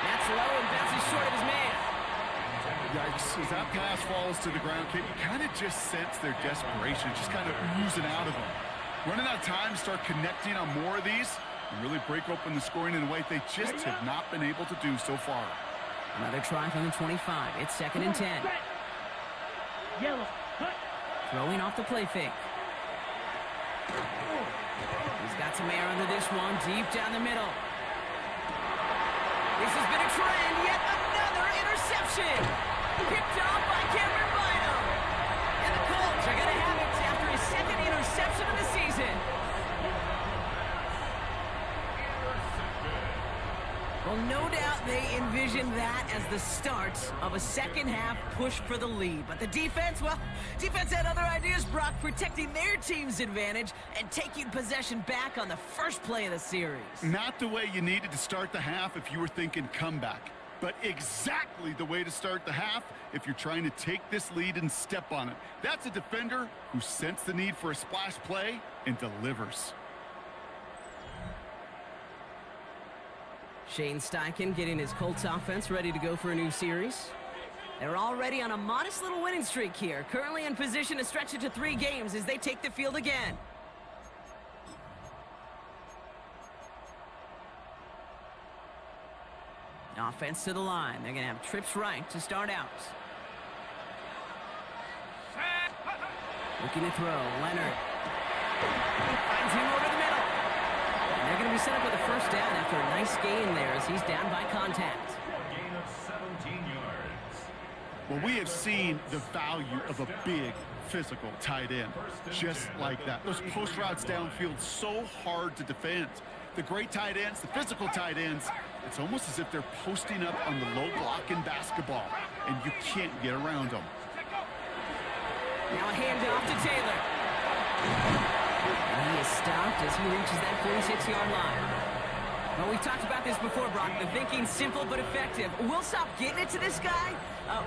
That's low and bounces short of his man. Yikes, as that pass falls to the ground, Kate, you kind of just sense their desperation, just kind of oozing out of them. Running out of time to start connecting on more of these and really break open the scoring in a way they just have not been able to do so far. Another try from the 25. It's 2nd and 10. Throwing off the play fake. He's got some air under this one, deep down the middle. This has been a trend, yet another interception. Picked off by Cameron Bynum. And the Colts are going to have it after his 2nd interception of the season. Well, no doubt they envisioned that as the start of a second-half push for the lead. But the defense, well, defense had other ideas, Brock, protecting their team's advantage and taking possession back on the first play of the series. Not the way you needed to start the half if you were thinking comeback, but exactly the way to start the half if you're trying to take this lead and step on it. That's a defender who sensed the need for a splash play and delivers. Shane Steichen getting his Colts offense ready to go for a new series. They're already on a modest little winning streak here, currently in position to stretch it to 3 games as they take the field again. Offense to the line. They're going to have trips right to start out. Looking to throw. Leonard finds him over the middle. And they're going to be set up with a 1st down after a nice gain there as he's down by contact. Gain of 17 yards. Well, we have seen the value of a big physical tight end just like that. Those post routes downfield so hard to defend. The great tight ends, the physical tight ends, it's almost as if they're posting up on the low block in basketball, and you can't get around them. Now a handoff to Taylor. And he is stopped as he reaches that 46-yard line. Well, we've talked about this before, Brock. The thinking's simple but effective. We'll stop getting it to this guy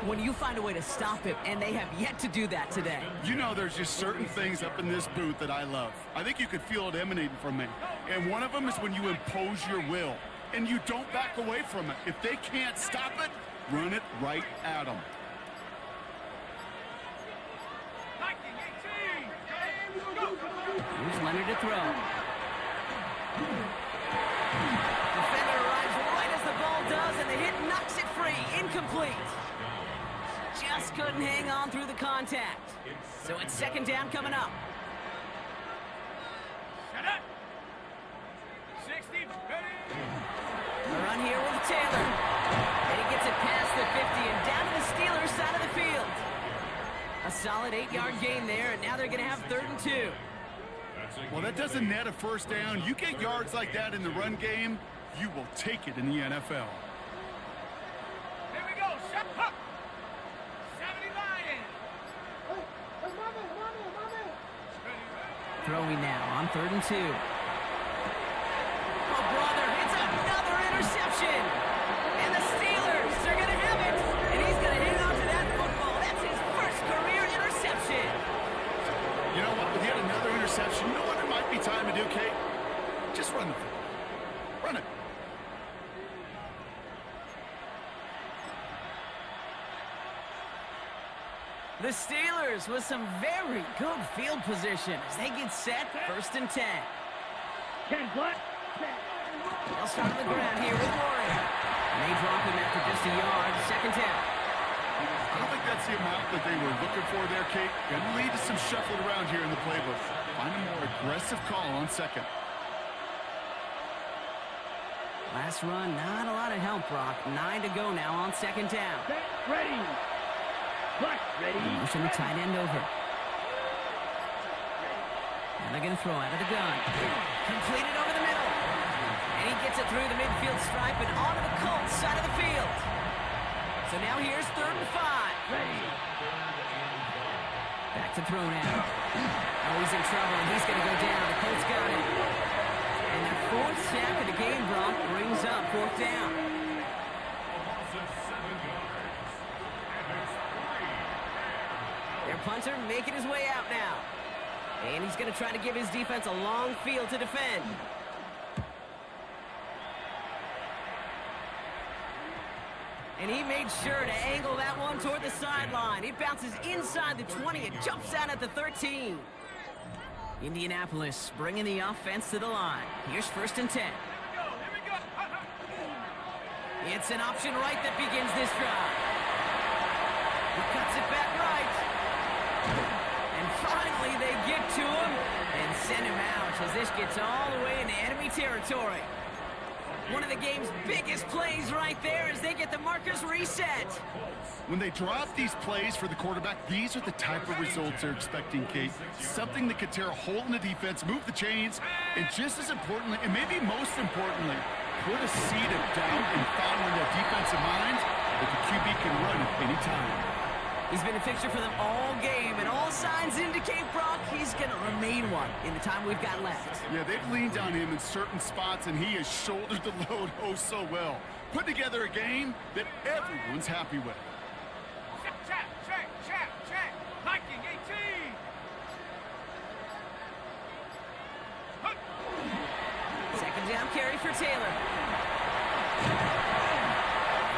when you find a way to stop him, and they have yet to do that today. You know, there's just certain things up in this booth that I love. I think you could feel it emanating from me. And one of them is when you impose your will, and you don't back away from it. If they can't stop it, run it right at them. Here's Leonard to throw. Defender arrives right as the ball does, and the hit knocks it free. Incomplete. Just couldn't hang on through the contact. So it's 2nd down coming up. Shut up. 60, ready. The run here with Taylor. And he gets it past the 50 and down to the Steelers' side of the field. A solid 8-yard gain there, and now they're going to have 3rd and 2. Well, that doesn't net a 1st down. You get yards like that in the run game, you will take it in the NFL. Here we go. Shut up. 70 Lions. Throwing now on 3rd and 2. Oh, brother, it's another interception. And the Steelers are going to have it. And he's going to hang on to that football. That's his 1st career interception. You know what? With yet another interception, you know what it might be time to do, Kate? Just run the football. Run it. The Steelers with some very good field position as they get set 1st and 10. They'll start on the ground here with Warren. And they drop him after just a yard. Second down. I don't think that's the amount that they were looking for there, Kate. Going to lead to some shuffling around here in the playbook. Find a more aggressive call on second. Last run, not a lot of help, Brock. 9 to go now on second down. Ready. Ready. Motion the tight end over. And they're going to throw out of the gun. Completed over the middle. And he gets it through the midfield stripe and onto the Colts side of the field. So now here's 3rd and 5. Ready. Back to throw now. Oh, he's in trouble, and he's going to go down. The Colts got him. And their 4th sack of the game, Brock, brings up 4th down. Their punter making his way out now. And he's going to try to give his defense a long field to defend. And he made sure to angle that one toward the sideline. It bounces inside the 20. It jumps out at the 13. Indianapolis bringing the offense to the line. Here's 1st and 10. Here we go. It's an option right that begins this drive. He cuts it back right. And finally they get to him and send him out as this gets all the way into enemy territory. One of the game's biggest plays right there as they get the markers reset. When they drop these plays for the quarterback, these are the type of results they're expecting, Kate. Something that could tear a hole in the defense, move the chains, and just as importantly, and maybe most importantly, put a seed of doubt and following their defensive minds that the QB can run at any time. He's been a fixture for them all game, and all signs indicate, Brock, he's going to remain one in the time we've got left. Yeah, they've leaned on him in certain spots, and he has shouldered the load oh so well. Put together a game that everyone's happy with. Check. Hiking 18. Second down carry for Taylor.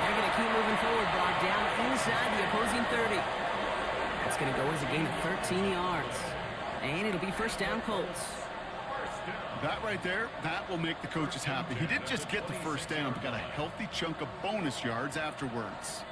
They're going to keep moving forward, Brock, down inside the opposing 30. That's going to go as a gain of 13 yards. And it'll be 1st down Colts. That right there, that will make the coaches happy. He didn't just get the 1st down, but got a healthy chunk of bonus yards afterwards.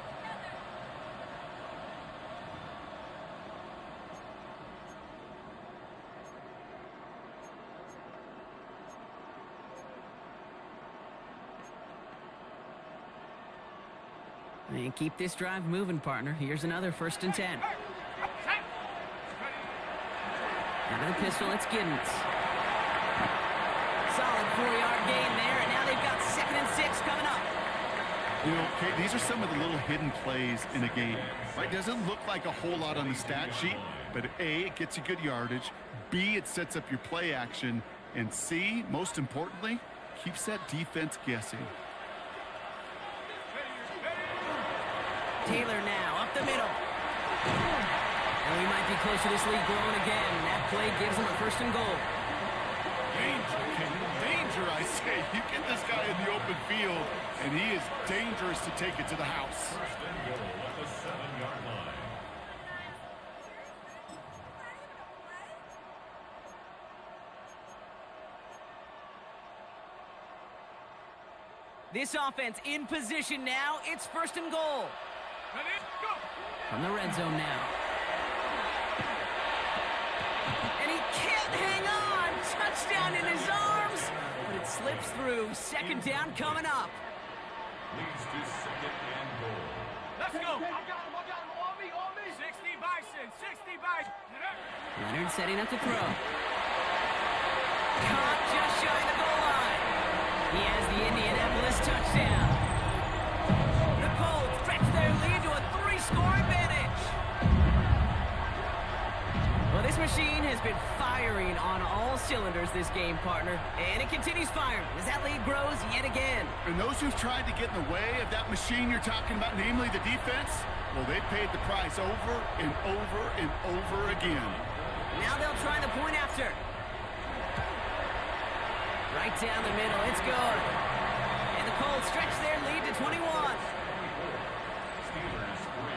And keep this drive moving, partner. Here's another 1st and 10. Out of the pistol, it's Giddens. Solid 4-yard gain there, and now they've got 2nd and 6 coming up. You know, Kate, these are some of the little hidden plays in a game. Right? Doesn't look like a whole lot on the stat sheet, but A, it gets you good yardage. B, it sets up your play action. And C, most importantly, keeps that defense guessing. Taylor now, up the middle. And we might be close to this lead growing again. That play gives them a 1st and goal. Danger, King. Danger, I say. You get this guy in the open field, and he is dangerous to take it to the house. 1st and goal at the 7-yard line. This offense in position now. It's 1st and goal. Ready, go. From the red zone now. And he can't hang on. Touchdown in his arms. But it slips through. 2nd down coming up. Leads to 2nd and goal. Let's go. I got him. On me. 60 Bison. Leonard setting up to throw. Caught just shy of the goal line. He has the Indianapolis touchdown. The Colts stretch their lead to a 3-score advantage. Well, this machine has been firing on all cylinders this game, partner. And it continues firing as that lead grows yet again. And those who've tried to get in the way of that machine you're talking about, namely the defense, well, they've paid the price over and over and over again. Now they'll try the point after. Right down the middle, it's good. And the Colts stretch their lead to 21. Steelers 3.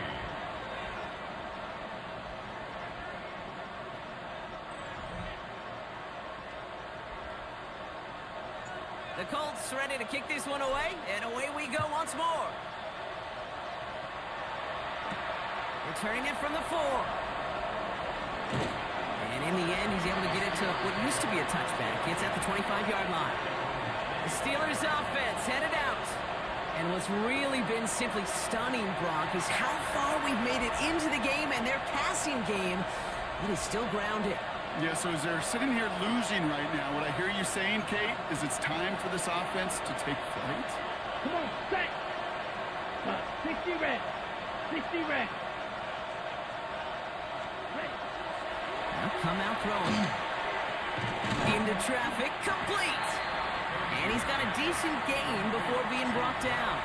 Colts ready to kick this one away, and away we go once more. Returning it from the 4. And in the end, he's able to get it to what used to be a touchback. It's at the 25-yard line. The Steelers offense headed out. And what's really been simply stunning, Brock, is how far we've made it into the game, and their passing game, it is still grounded. Yeah, so as they're sitting here losing right now, what I hear you saying, Kate, is it's time for this offense to take flight? Come on, set. 60 red. 60 red. Now come out throwing. Into traffic, complete. And he's got a decent gain before being brought down.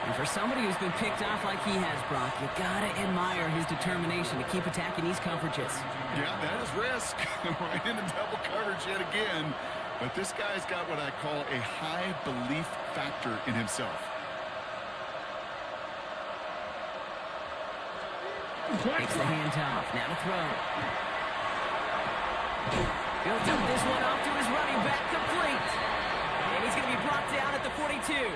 And for somebody who's been picked off like he has, Brock, you gotta admire his determination to keep attacking these coverages. Yeah, that is risk. Right into double coverage yet again. But this guy's got what I call a high belief factor in himself. Takes the handoff. Now to throw. He'll dump this one off to his running back, complete. And he's going to be brought down at the 42.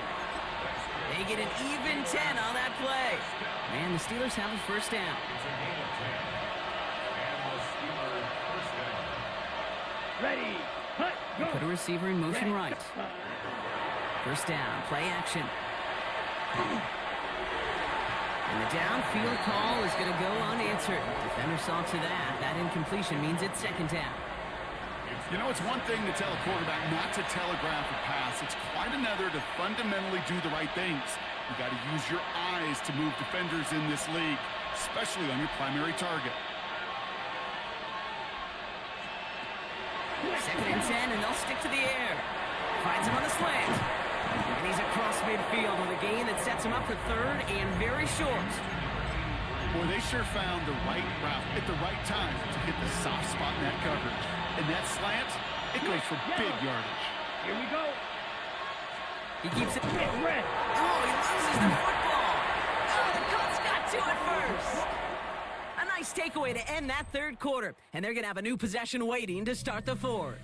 They get an even 10 on that play. Man, the Steelers have a first down. Ready. Hut, They go. put a receiver in motion right. First down, play action. And the downfield call is going to go unanswered. Defender saw to that. That incompletion means it's second down. You know, it's one thing to tell a quarterback not to telegraph a pass. It's quite another to fundamentally do the right things. You got to use your eyes to move defenders in this league, especially on your primary target. Second and 10, and they'll stick to the air. Finds him on the slant. And he's across midfield with a gain that sets him up for third and very short. Boy, they sure found the right route at the right time to hit the soft spot in that coverage. And that slant, it goes for big yardage. Here we go. He keeps it. Red. Oh, he loses the football. Oh, the Colts got to it first. A nice takeaway to end that third quarter. And they're going to have a new possession waiting to start the fourth.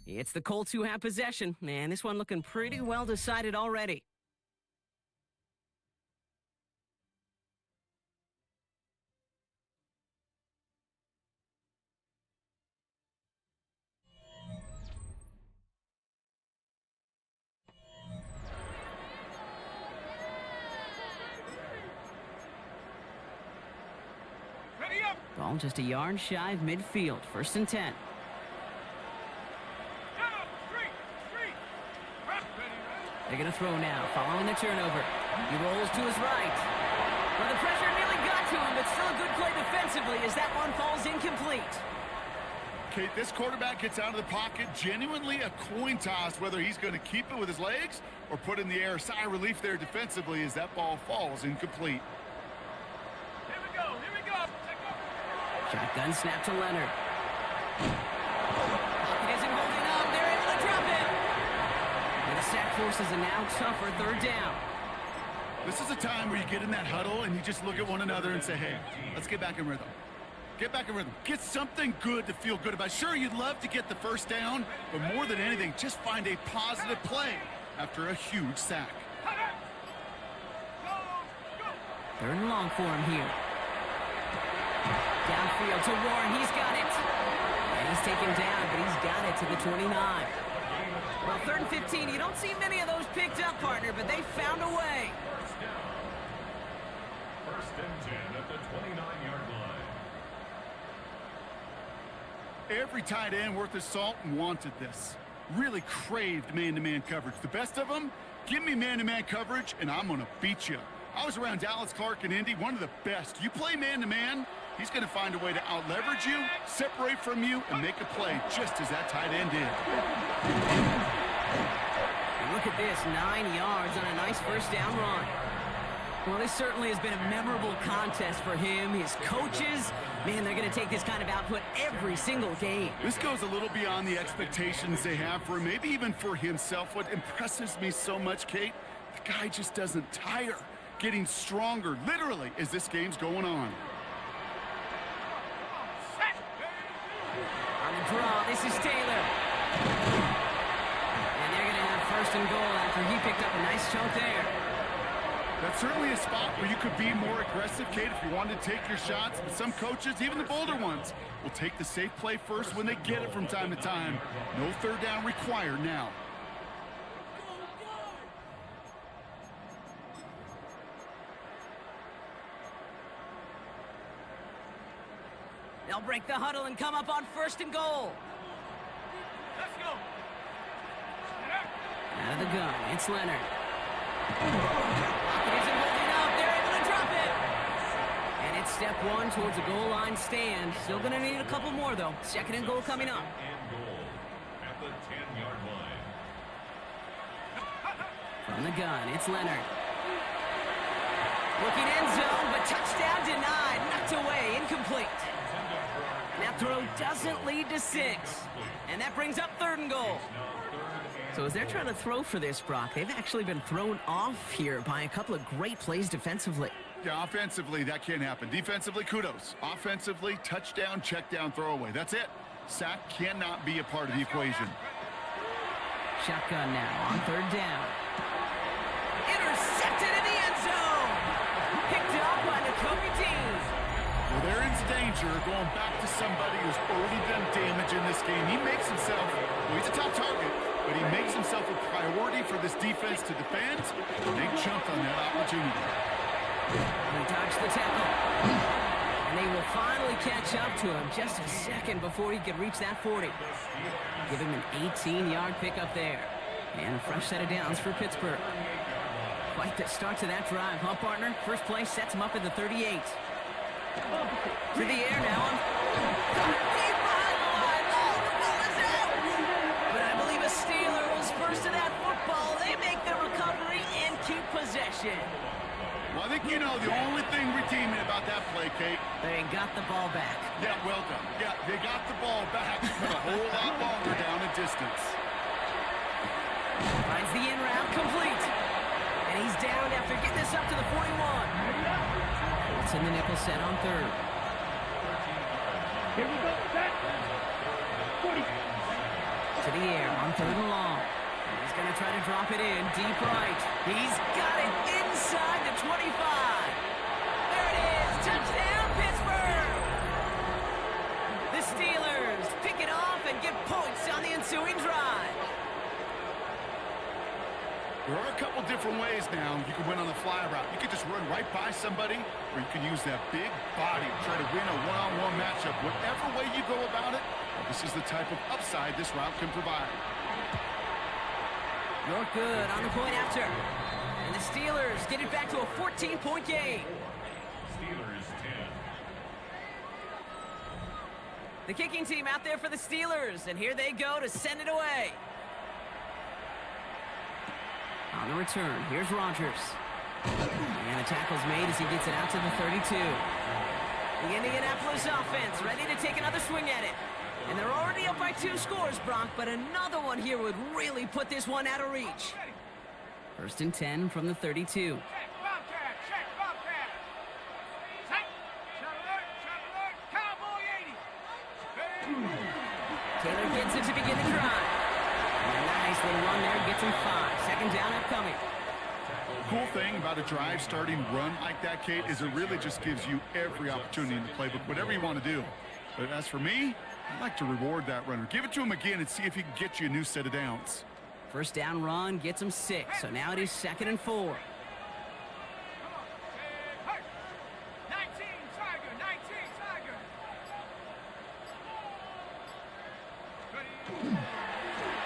It's the Colts who have possession. Man, this one looking pretty well decided already. Ready up. Ball just a yard shy of midfield. First and 10. Down. Straight. Straight. Ready, ready. They're going to throw now, following the turnover. He rolls to his right. Well, the pressure nearly got to him, but still a good play defensively as that one falls incomplete. Kate, this quarterback gets out of the pocket, genuinely a coin toss whether he's going to keep it with his legs or put in the air. Sigh of relief there defensively as that ball falls incomplete. Here we go. Here we go. Take off. Shotgun snap to Leonard. Pocket isn't holding up. They're able to drop him. And the sack forces a now tougher third down. This is a time where you get in that huddle and you just look at one another and say, hey, let's get back in rhythm. Get back in rhythm. Get something good to feel good about. Sure, you'd love to get the first down, but more than anything, just find a positive play after a huge sack. Third and long for him here. Downfield to Warren. He's got it. And he's taken down, but he's got it to the 29. Well, third and 15, you don't see many of those picked up, partner, but they found a way. First and 10 at the 29-yard line. Every tight end worth his salt wanted this. Really craved man-to-man coverage. The best of them, give me man-to-man coverage, and I'm going to beat you. I was around Dallas Clark and Indy, one of the best. You play man-to-man, he's going to find a way to out-leverage you, separate from you, and make a play just as that tight end did. And look at this, 9 yards on a nice first down run. Well, this certainly has been a memorable contest for him. His coaches, man, they're going to take this kind of output every single game. This goes a little beyond the expectations they have for him, maybe even for himself. What impresses me so much, Kate, the guy just doesn't tire. Getting stronger, literally, as this game's going on. On the draw, this is Taylor. And they're going to have first and goal after he picked up a nice chunk there. That's certainly a spot where you could be more aggressive, Kate, if you wanted to take your shots. But some coaches, even the bolder ones, will take the safe play first when they get it from time to time. No third down required now. They'll break the huddle and come up on first and goal. Let's go. Out of the gun, it's Leonard. It isn't holding up. They're able to drop it. And it's step one towards a goal line stand. Still going to need a couple more, though. Second and goal coming up. And goal at the 10-yard line. From the gun, it's Leonard. Looking end zone, but touchdown denied. Knocked away, incomplete. And that throw doesn't lead to 6. And that brings up third and goal. So as they're trying to throw for this, Brock, they've actually been thrown off here by a couple of great plays defensively. Yeah, offensively, that can't happen. Defensively, kudos. Offensively, touchdown, check down, throwaway. That's it. Sack cannot be a part of the equation. Shotgun now on third down. Intercepted in the end zone. Picked up by Nakobe Dean. Well, they're in danger going back to somebody who's already done damage in this game. He makes himself, well, he's a top target, but he makes himself a priority for this defense to defend. They jumped on that opportunity. He dodged the tackle. And they will finally catch up to him just a second before he could reach that 40. Give him an 18-yard pickup there. And a fresh set of downs for Pittsburgh. Quite the start to that drive, huh, partner? First play sets him up at the 38. To the air now. Deep behind the line. Oh, the ball is out. But I believe a Steeler was first to that football. They make the recovery and keep possession. Well, I think you know the only thing redeeming about that play, Kate. They got the ball back. Yeah, well done. Yeah, they got the ball back, but a whole lot longer down the distance. Finds the in route complete. And he's down after getting this up to the 41. It's in the nickel set on third. Here we go. Set. 40. To the air on third and long. He's going to try to drop it in deep right. He's got it inside the 25. There it is. Touchdown, Pittsburgh. The Steelers pick it off and get points on the ensuing drive. There are a couple different ways now. You can win on the fly route. You could just run right by somebody, or you can use that big body to try to win a one-on-one matchup. Whatever way you go about it, this is the type of upside this route can provide. York good on the point after. And the Steelers get it back to a 14-point game. Steelers 10. The kicking team out there for the Steelers, and here they go to send it away. On the return, here's Rodgers. And the tackle's made as he gets it out to the 32. The Indianapolis offense ready to take another swing at it. And they're already up by 2 scores, Brock, but another one here would really put this one out of reach. First and 10 from the 32. Check, Bobcat. Check, Bobcat. Check. Shot alert. Cowboy 80. Taylor gets it to begin the drive. And a nice little run there gets him 5. Second down upcoming. Cool thing about a drive starting run like that, Kate, is it really just gives you every opportunity in the playbook, whatever you want to do. But as for me, I'd like to reward that runner. Give it to him again and see if he can get you a new set of downs. First down run gets him 6, so now it is 2nd and 4. 19, Tiger. 19, Tiger.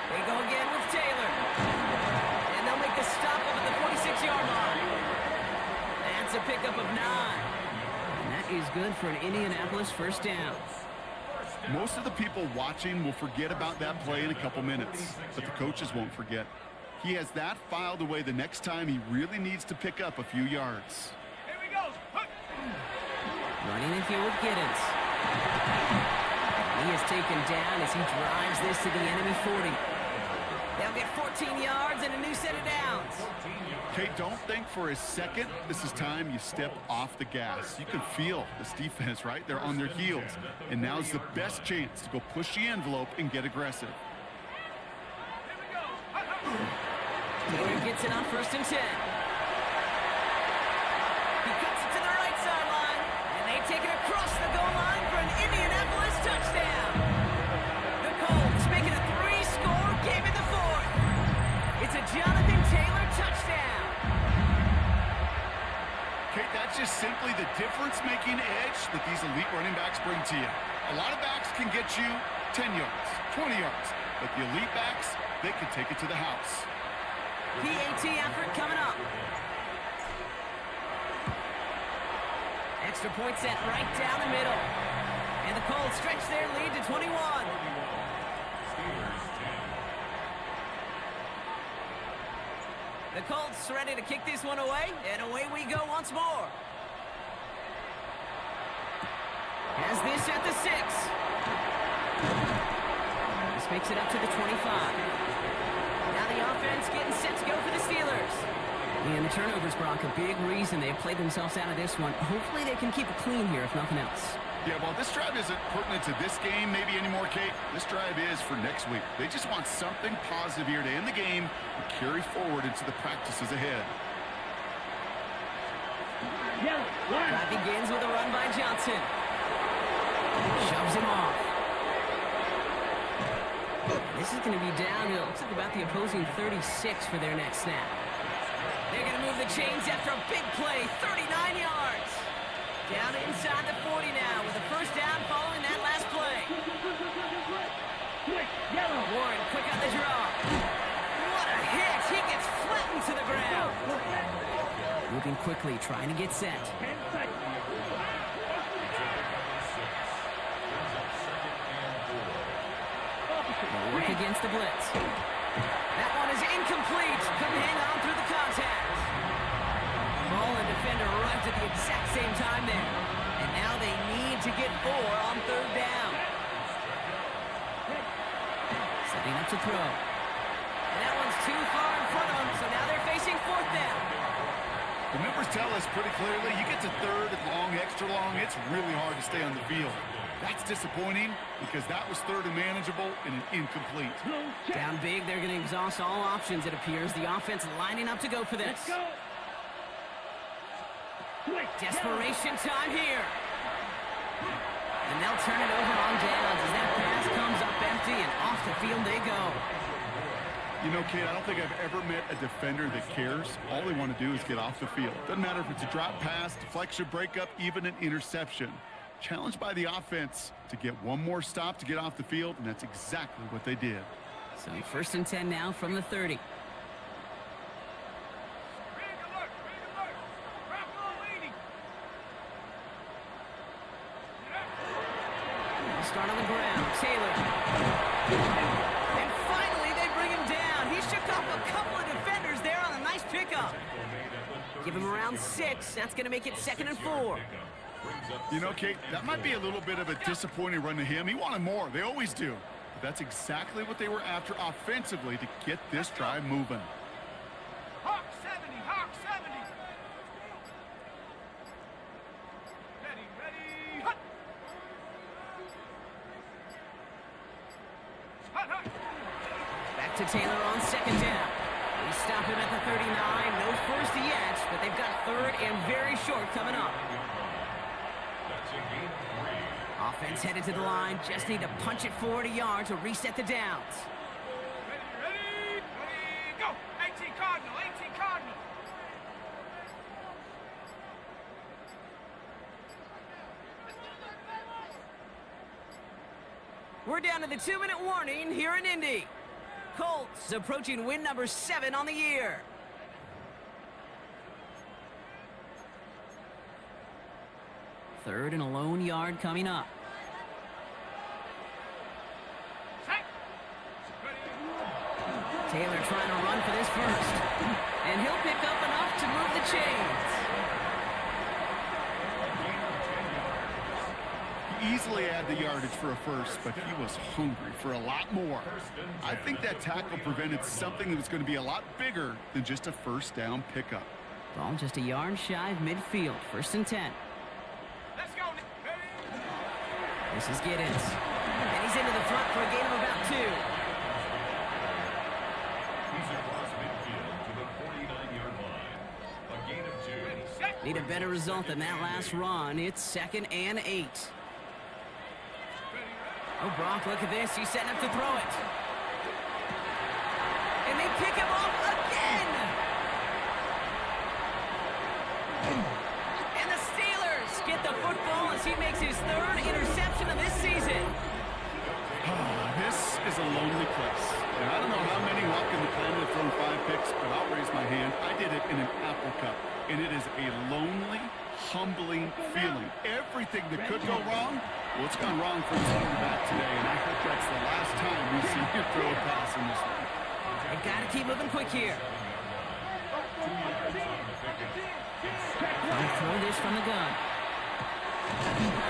They go again with Taylor. And they'll make the stop up at the 46-yard line. That's a pickup of 9. And that is good for an Indianapolis first down. Most of the people watching will forget about that play in a couple minutes, but the coaches won't forget. He has that filed away the next time he really needs to pick up a few yards. Here we go. Running in here with Giddens. He is taken down as he drives this to the enemy 40. They'll get 14 yards and a new set of downs. Kate, don't think for a second this is time you step off the gas. You can feel this defense, right? They're on their heels. And now's the best chance to go push the envelope and get aggressive. Here we go. gets it on 1st and 10. He cuts it to the right sideline, and they take it across the goal line for an Indianapolis touchdown. The Colts make it a 3-score game in the 4th. It's a Jonathan Taylor touchdown. Kate, that's just simply the difference-making edge that these elite running backs bring to you. A lot of backs can get you 10 yards, 20 yards, but the elite backs, they can take it to the house. PAT effort coming up. Extra point set right down the middle. And the Colts stretch their lead to 21. The Colts ready to kick this one away, and away we go once more. Has this at the 6. This makes it up to the 25. Now the offense getting set to go for the Steelers. And the turnovers, Brock, a big reason they've played themselves out of this one. Hopefully they can keep it clean here, if nothing else. Yeah, well, this drive isn't pertinent to this game maybe anymore, Kate. This drive is for next week. They just want something positive here to end the game and carry forward into the practices ahead. That begins with a run by Johnson. Shoves him off. This is going to be down, it looks like about the opposing 36 for their next snap. They're going to move the chains after a big play, 39 yards. Down inside the 40 now with a first down following that last play. Warren quick on the draw. What a hit! He gets flattened to the ground. Moving quickly, trying to get set. They'll work against the blitz. That one is incomplete. Couldn't hang on through the contact. Ball and defender arrived at the exact same time there. And now they need to get 4 on 3rd down. Setting up to throw. And that one's too far in front of them, so now they're facing 4th down. The numbers tell us pretty clearly, you get to 3rd and long, extra long, it's really hard to stay on the field. That's disappointing because that was 3rd and manageable and an incomplete. Down big, they're going to exhaust all options, it appears. The offense lining up to go for this. Desperation time here. And they'll turn it over on downs as that pass comes up empty and off the field they go. You know, Kate, I don't think I've ever met a defender that cares. All they want to do is get off the field. Doesn't matter if it's a drop pass, deflection, breakup, even an interception. Challenged by the offense to get one more stop to get off the field, and that's exactly what they did. So 1st and 10 now from the 30. They'll start on the ground. Taylor. And finally they bring him down. He shook off a couple of defenders there on a nice pickup. Give him around 6. That's going to make it 2nd and 4. You know, Kate, that might be a little bit of a disappointing run to him. He wanted more. They always do. But that's exactly what they were after offensively to get this drive moving. Hawk 70, Hawk 70. Ready. Hut. Hut. Back to Taylor on 2nd down. They stop him at the 39. No first yet, but they've got 3rd and very short coming up. Offense headed to the line. Just need to punch it 40 yards to reset the downs. Ready, go. 18 Cardinal, 18 Cardinal. We're down to the 2-minute warning here in Indy. Colts approaching win number 7 on the year. Third and a lone yard coming up. Taylor trying to run for this first. And he'll pick up enough to move the chains. He easily had the yardage for a first, but he was hungry for a lot more. I think that tackle prevented something that was going to be a lot bigger than just a first down pickup. Ball just a yard shy of midfield. 1st and 10. Let's go, Nick. Ready? This is Giddens. And he's into the front for a gain of about 2. He's across midfield to the Need a better result than that last run. It's 2nd and 8. Oh, Brock, look at this. He's setting up to throw it. And they pick him off again. And the Steelers get the football as he makes his 3rd interception of this season. This is a lonely place. And I don't know how many walk in the planet have thrown 5 picks, but I'll raise my hand. I did it in an Apple Cup. And it is a lonely, humbling feeling. Everything that could go wrong, well, it's gone wrong for the quarterback today. And I hope that's the last time we see him throw a pass in this one. They've got to keep moving quick here. They'll throw this from the gun.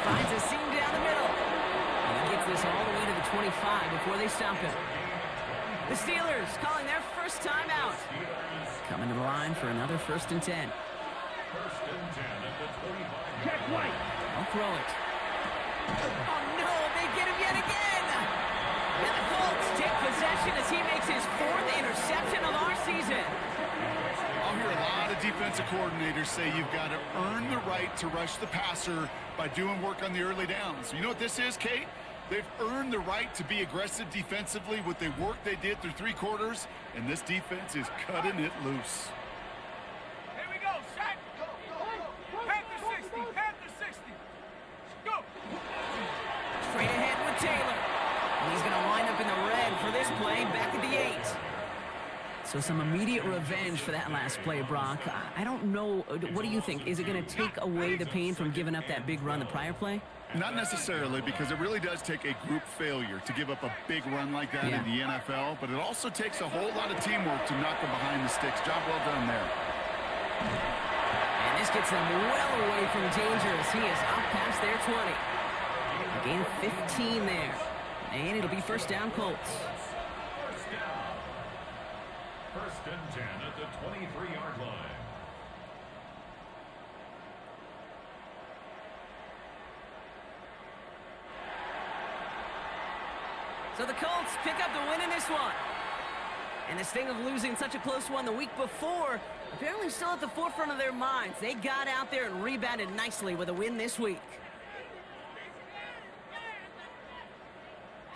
Finds a seam down the middle. And he gets this all the way to the 25 before they stop him. The Steelers calling their first timeout. Coming to the line for another 1st and 10. Check right. I'll throw it. Oh no, they get him yet again! And the Colts take possession as he makes his 4th interception of our season. I'll hear a lot of defensive coordinators say you've got to earn the right to rush the passer by doing work on the early downs. You know what this is, Kate? They've earned the right to be aggressive defensively with the work they did through 3 quarters, and this defense is cutting it loose. Here we go, shot. Panther 60, Panther 60. Go. Straight ahead with Taylor. And he's going to wind up in the red for this play, back at the 8. So some immediate revenge for that last play, Brock. I don't know. What do you think? Is it going to take away the pain from giving up that big run the prior play? Not necessarily, because it really does take a group failure to give up a big run like that in the NFL, but it also takes a whole lot of teamwork to knock them behind the sticks. Job well done there. And this gets them well away from danger as he is up past their 20. A gain of 15 there. And it'll be 1st down Colts. 1st and 10 at the 23-yard line. So the Colts pick up the win in this one. And this thing of losing such a close one the week before, apparently still at the forefront of their minds. They got out there and rebounded nicely with a win this week.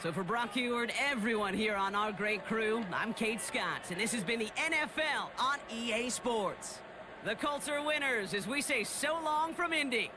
So for Brock Heward, everyone here on our great crew, I'm Kate Scott, and this has been the NFL on EA Sports. The Colts are winners as we say so long from Indy.